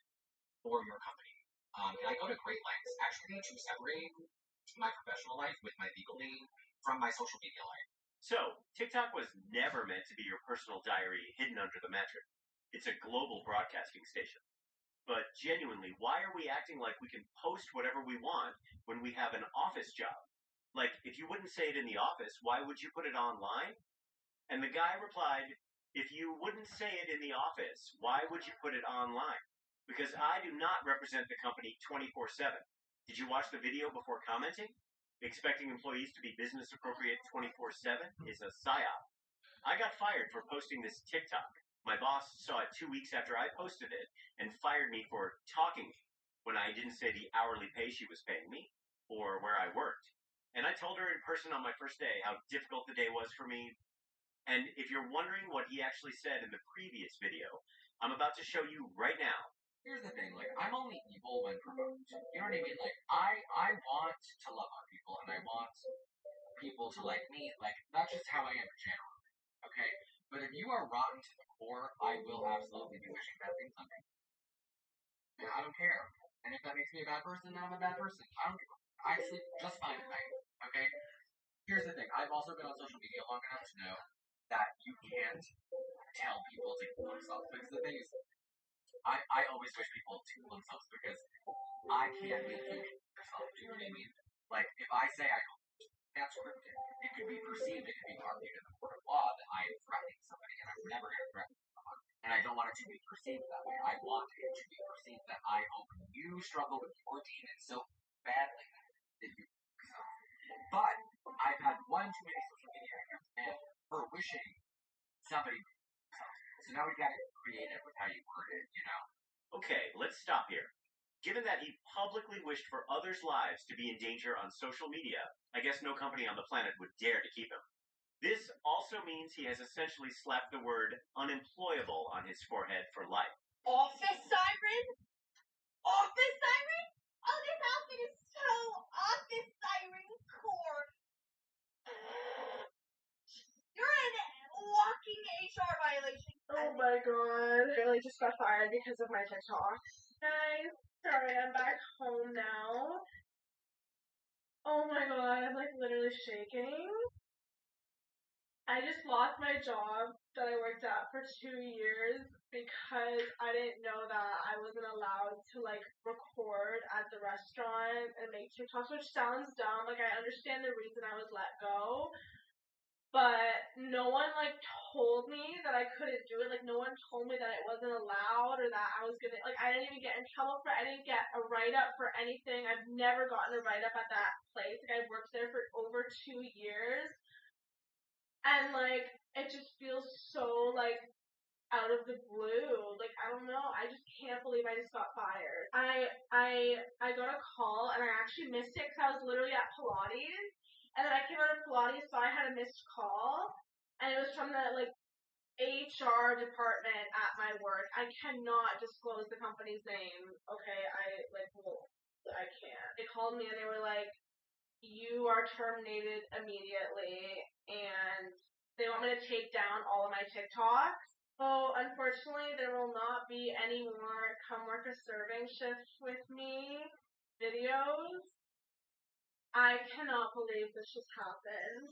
for your company. And I go to great lengths actually to separate my professional life with my legal name from my social media life. So, TikTok was never meant to be your personal diary hidden under the mattress. It's a global broadcasting station. But genuinely, why are we acting like we can post whatever we want when we have an office job? Like, if you wouldn't say it in the office, why would you put it online? And the guy replied, if you wouldn't say it in the office, why would you put it online? Because I do not represent the company 24/7. Did you watch the video before commenting? Expecting employees to be business appropriate 24/7 is a psyop. I got fired for posting this TikTok. My boss saw it 2 weeks after I posted it and fired me for talking when I didn't say the hourly pay she was paying me or where I worked. And I told her in person on my first day how difficult the day was for me. And if you're wondering what he actually said in the previous video, I'm about to show you right now. Here's the thing, like, I'm only evil when provoked. You know what I mean? Like, I want to love on people, and I want people to like me. Like, that's just how I am generally, okay? But if you are rotten to the core, I will absolutely be wishing bad things on you. And I don't care. And if that makes me a bad person, then I'm a bad person. I sleep just fine at night, okay? Here's the thing, I've also been on social media long enough to know that you can't tell people to kill themselves. Because the thing is, I always wish people to kill themselves because I can't make you kill yourself. Do you know what I mean? Like, if I say I don't, that's scripted. It could be perceived, it could be argued in the court of law that I am threatening somebody, and I'm never going to threaten someone. And I don't want it to be perceived that way. I want it to be perceived that I hope you struggle with your demons so badly that you kill yourself. But I've had one too many social media accounts and for wishing somebody kill themselves. So now we've got to get creative with how you word it, you know? Okay, let's stop here. Given that he publicly wished for others' lives to be in danger on social media, I guess no company on the planet would dare to keep him. This also means he has essentially slapped the word unemployable on his forehead for life. Office siren? Office siren? Oh, this outfit is so office siren core. You're an walking HR violation. Oh my god. I really just got fired because of my TikTok. Guys, sorry, I'm back home now. Oh my god, I'm like literally shaking. I just lost my job that I worked at for 2 years because I didn't know that I wasn't allowed to like record at the restaurant and make TikToks, which sounds dumb. Like, I understand the reason I was let go, but no one like told me that I couldn't do it. Like, no one told me that it wasn't allowed or that I was gonna, like, I didn't even get in trouble for it. I didn't get a write-up for anything. I've never gotten a write-up at that place. Like, I worked there for over 2 years. And, like, it just feels so, like, out of the blue. Like, I don't know. I just can't believe I just got fired. I got a call, and I actually missed it because I was literally at Pilates. And then I came out of Pilates, so I had a missed call. And it was from the, like, HR department at my work. I cannot disclose the company's name. Okay, I can't. They called me, and they were like, you are terminated immediately, and they want me to take down all of my TikToks. So, unfortunately, there will not be any more Come Work a Serving Shift with me videos. I cannot believe this just happened.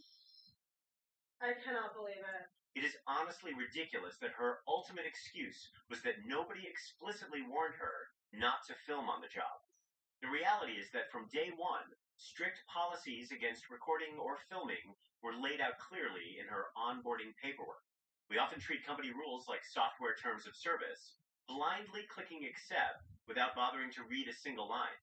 I cannot believe it. It is honestly ridiculous that her ultimate excuse was that nobody explicitly warned her not to film on the job. The reality is that from day one, strict policies against recording or filming were laid out clearly in her onboarding paperwork. We often treat company rules like software terms of service, blindly clicking accept without bothering to read a single line.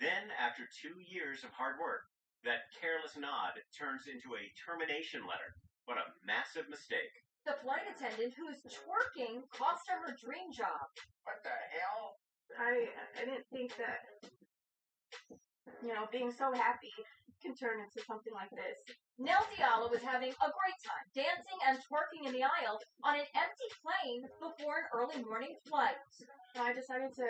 Then, after 2 years of hard work, that careless nod turns into a termination letter. What a massive mistake. The flight attendant who's twerking cost her her dream job. What the hell? I didn't think that, being so happy can turn into something like this. Nell Diallo was having a great time dancing and twerking in the aisle on an empty plane before an early morning flight. So I decided to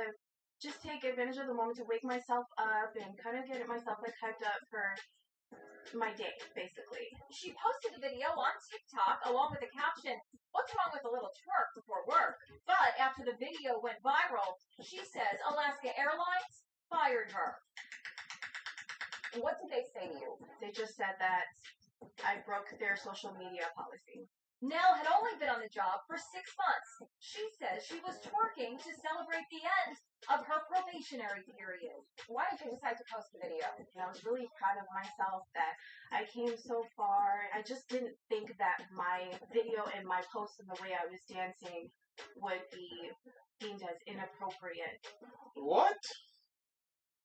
just take advantage of the moment to wake myself up and kind of get myself like hyped up for my day, basically. She posted a video on TikTok along with the caption, "What's wrong with a little twerk before work?" But after the video went viral, she says Alaska Airlines fired her. What did they say to you? They just said that I broke their social media policy. Nell had only been on the job for 6 months. She says she was twerking to celebrate the end of her probationary period. Why did you decide to post the video? I was really proud of myself that I came so far. I just didn't think that my video and my post and the way I was dancing would be deemed as inappropriate. What?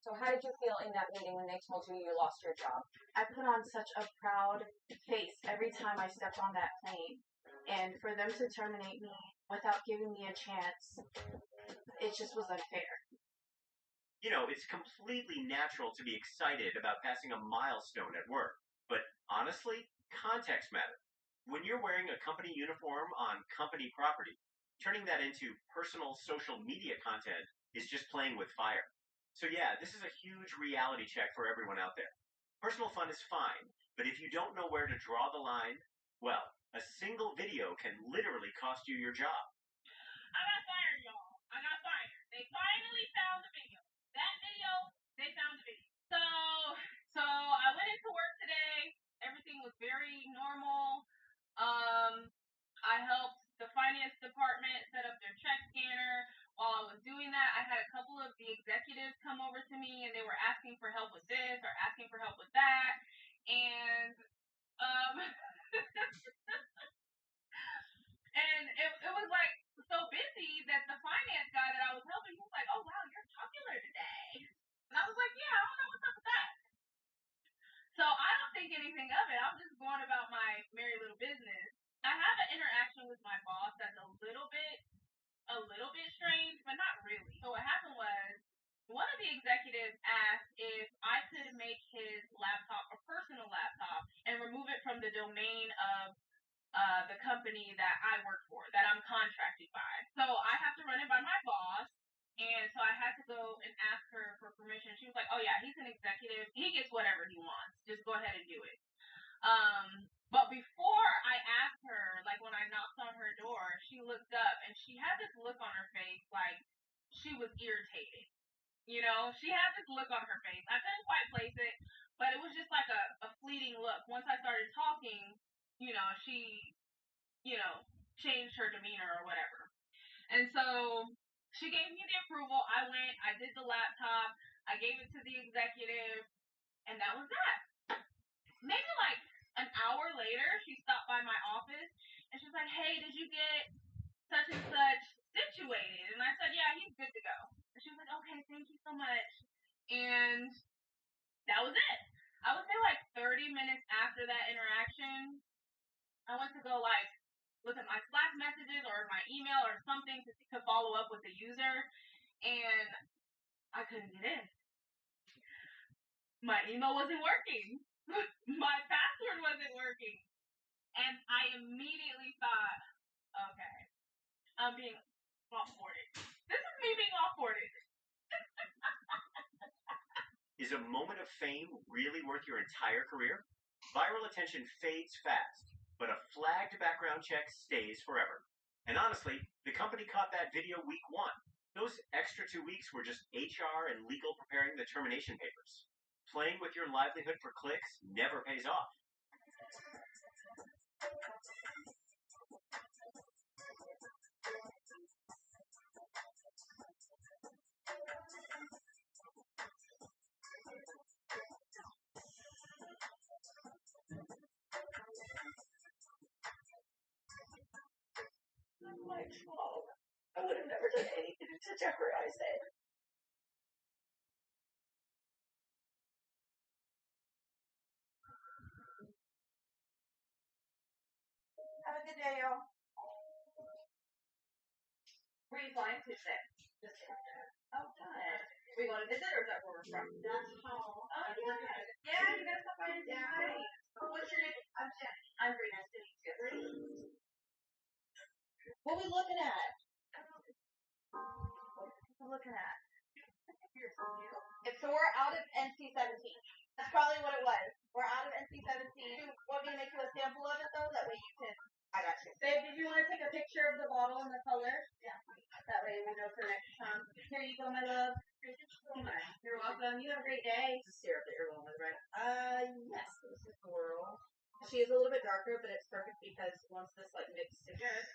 So how did you feel in that meeting when they told you you lost your job? I put on such a proud face every time I stepped on that plane. And for them to terminate me without giving me a chance, it just was unfair. You know, it's completely natural to be excited about passing a milestone at work. But honestly, context matters. When you're wearing a company uniform on company property, turning that into personal social media content is just playing with fire. So yeah, this is a huge reality check for everyone out there. Personal fun is fine, but if you don't know where to draw the line, well, a single video can literally cost you your job. I got fired, y'all. I got fired. They finally found the video. That video, they found the video. So I went into work today. Everything was very normal. I helped the finance department set up their check scanner. While I was doing that, I had a couple of the executives come over to me and they were asking for help with this or asking for help with that. And and it was like so busy that the finance guy that I was helping, he was like, "Oh wow, you're popular today." And I was like, "Yeah, I don't know what's up with that." So I don't think anything of it. I'm just going about my merry little business. I have an interaction with my boss that's a little bit strange, but not really. So what happened was one of the executives asked if I could make his laptop a personal laptop and remove it from the domain of the company that I work for, that I'm contracted by. So I have to run it by my boss. And so I had to go and ask her for permission. She was like, "Oh yeah, he's an executive. He gets whatever he wants. Just go ahead and do it." But before I asked her, like when I knocked on her door, she looked up and she had this look on her face like she was irritated. You know, she had this look on her face. I couldn't quite place it, but it was just like a fleeting look. Once I started talking, she, changed her demeanor or whatever. And so she gave me the approval. I went, I did the laptop, I gave it to the executive, and that was that. Maybe like an hour later, she stopped by my office and she was like, "Hey, did you get such and such situated?" And I said, "Yeah, he's good to go." And she was like, "Okay, thank you so much." And that was it. I would say like 30 minutes after that interaction, I went to go like look at my Slack messages or my email or something to follow up with the user, and I couldn't get in. My email wasn't working. My password wasn't working. And I immediately thought, okay, I'm being offboarded. This is me being offboarded. Is a moment of fame really worth your entire career? Viral attention fades fast, but a flagged background check stays forever. And honestly, the company caught that video week 1. Those extra 2 weeks were just HR and legal preparing the termination papers. Playing with your livelihood for clicks never pays off. Not my fault. I would have never done anything to jeopardize it. Have a good day, y'all. Where are you flying to today? Oh, good. We going to visit, or is that where we're from? That's home. Oh, yeah. Yeah, you gotta stop by and say hi. What's your name? I'm Jen. I'm very nice to meet you. What are we looking at? What are you looking at? So we're out of NC-17. That's probably what it was. We're out of NC Babe, did you want to take a picture of the bottle and the color? Yeah. That way we know for next time. Here you go, my love. You're welcome. You have a great day. It's the syrup that you're going with, right? Yes. This is Coral. She is a little bit darker, but it's perfect because once this like mixed together.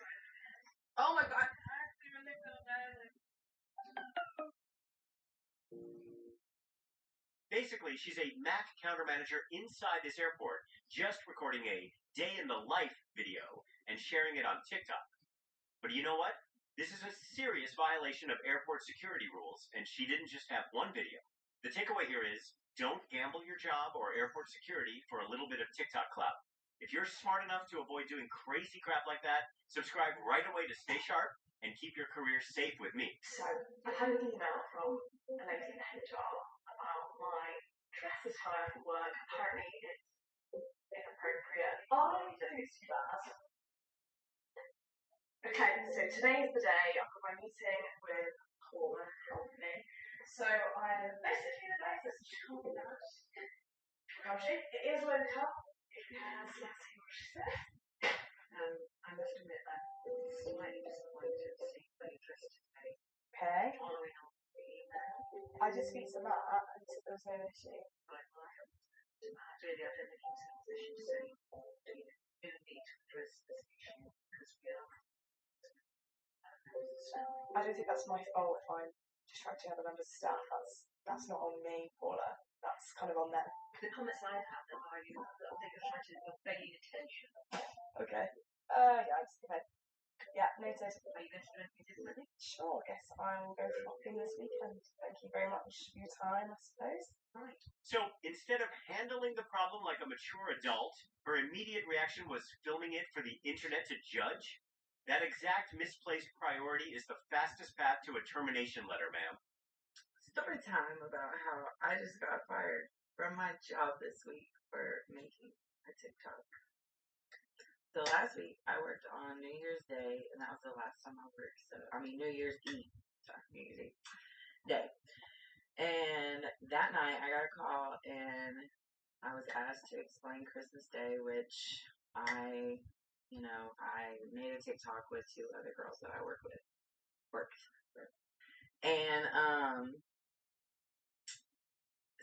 Oh my god. Basically, she's a Mac counter manager inside this airport, just recording a day in the life video and sharing it on TikTok. But you know what? This is a serious violation of airport security rules, and she didn't just have one video. The takeaway here is, don't gamble your job or airport security for a little bit of TikTok clout. If you're smart enough to avoid doing crazy crap like that, subscribe right away to stay sharp and keep your career safe with me. So, I had an email from a lady in HR about my dress attire for work. Apparently it's inappropriate. I think it's too bad. Okay, so today is the day I've got my meeting with Paula helping me. So I messaged her today, so she told me that. Well, it is woke up. Let's see what she said. I must admit that it's slightly disappointed to see the interest today. Okay. Following on the email. I just speak to Matt and there was no issue. Really, I don't think he's in a position to say you need to address this issue because we are. I don't think that's my fault if I'm distracting other members of staff. That's not on me, Paula. That's kind of on them. The comments I have that are you that I think are trying to begging attention. Okay. Yeah, okay. Yeah, noted. Are you going to do anything differently? Sure, I guess I'll go shopping this weekend. Thank you very much for your time, I suppose. Right. So instead of handling the problem like a mature adult, her immediate reaction was filming it for the internet to judge. That exact misplaced priority is the fastest path to a termination letter, ma'am. Story time about how I just got fired from my job this week for making a TikTok. So last week I worked on New Year's Day, and that was the last time I worked. So New Year's Eve. Sorry, New Year's Eve day. And that night I got a call, and I was asked to explain Christmas Day, which I made a TikTok with two other girls that I worked with. And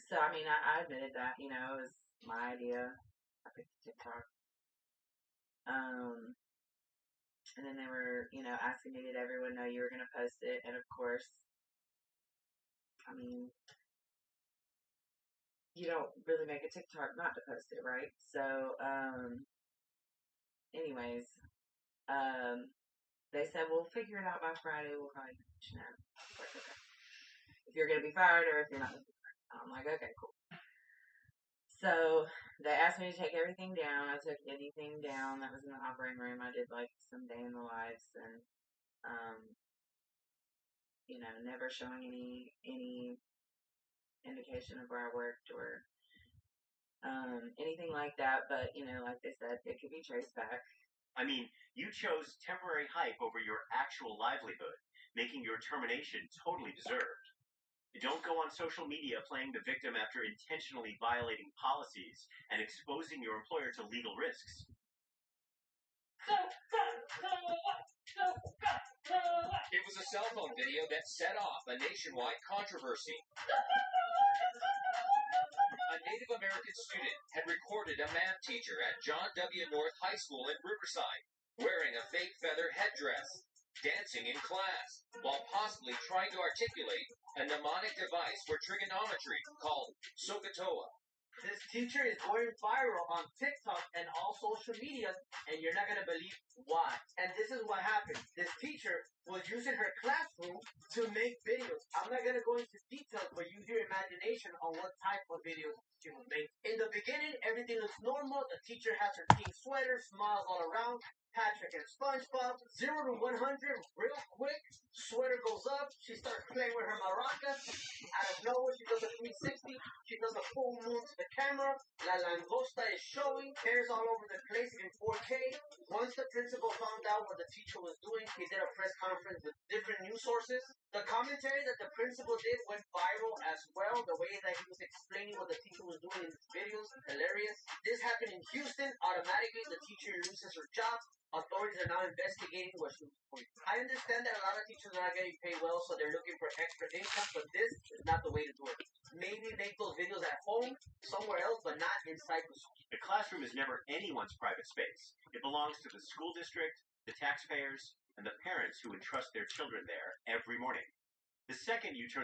so I admitted that, it was my idea. I picked the TikTok. And then they were, asking me, did everyone know you were gonna post it? And of course, you don't really make a TikTok not to post it, right? So, anyways, they said, we'll figure it out by Friday. We'll call you. Like, okay. If you're going to be fired or if you're not going to be fired. I'm like, okay, cool. So they asked me to take everything down. I took anything down that was in the operating room. I did like some day in the lives and, never showing any indication of where I worked or anything like that. But, like they said, it could be traced back. You chose temporary hype over your actual livelihood, making your termination totally deserved. Don't go on social media playing the victim after intentionally violating policies and exposing your employer to legal risks. It was a cell phone video that set off a nationwide controversy. A Native American student had recorded a math teacher at John W. North High School in Riverside wearing a fake feather headdress, dancing in class, while possibly trying to articulate a mnemonic device for trigonometry called Sokotoa. This teacher is going viral on TikTok and all social media, and you're not going to believe why. And this is what happened. This teacher was using her classroom to make videos. I'm not going to go into details, but use your imagination on what type of videos she was making. In the beginning, everything looks normal. The teacher has her team sweater, smiles all around. Patrick and SpongeBob, 0 to 100 real quick. Sweater goes up. She starts playing with her maracas. Out of nowhere, she does a 360. She does a full moon to the camera. La langosta is showing. Hairs all over the place in 4K. Once the principal found out what the teacher was doing, he did a press conference conference with different news sources. The commentary that the principal did went viral as well. The way that he was explaining what the teacher was doing in his videos, hilarious. This happened in Houston. Automatically, the teacher loses her job. Authorities are now investigating what she was doing. I understand that a lot of teachers are not getting paid well, so they're looking for extra income, but this is not the way to do it. Maybe make those videos at home, somewhere else, but not inside the school. The classroom is never anyone's private space. It belongs to the school district, the taxpayers, and the parents who entrust their children there every morning. The second you turn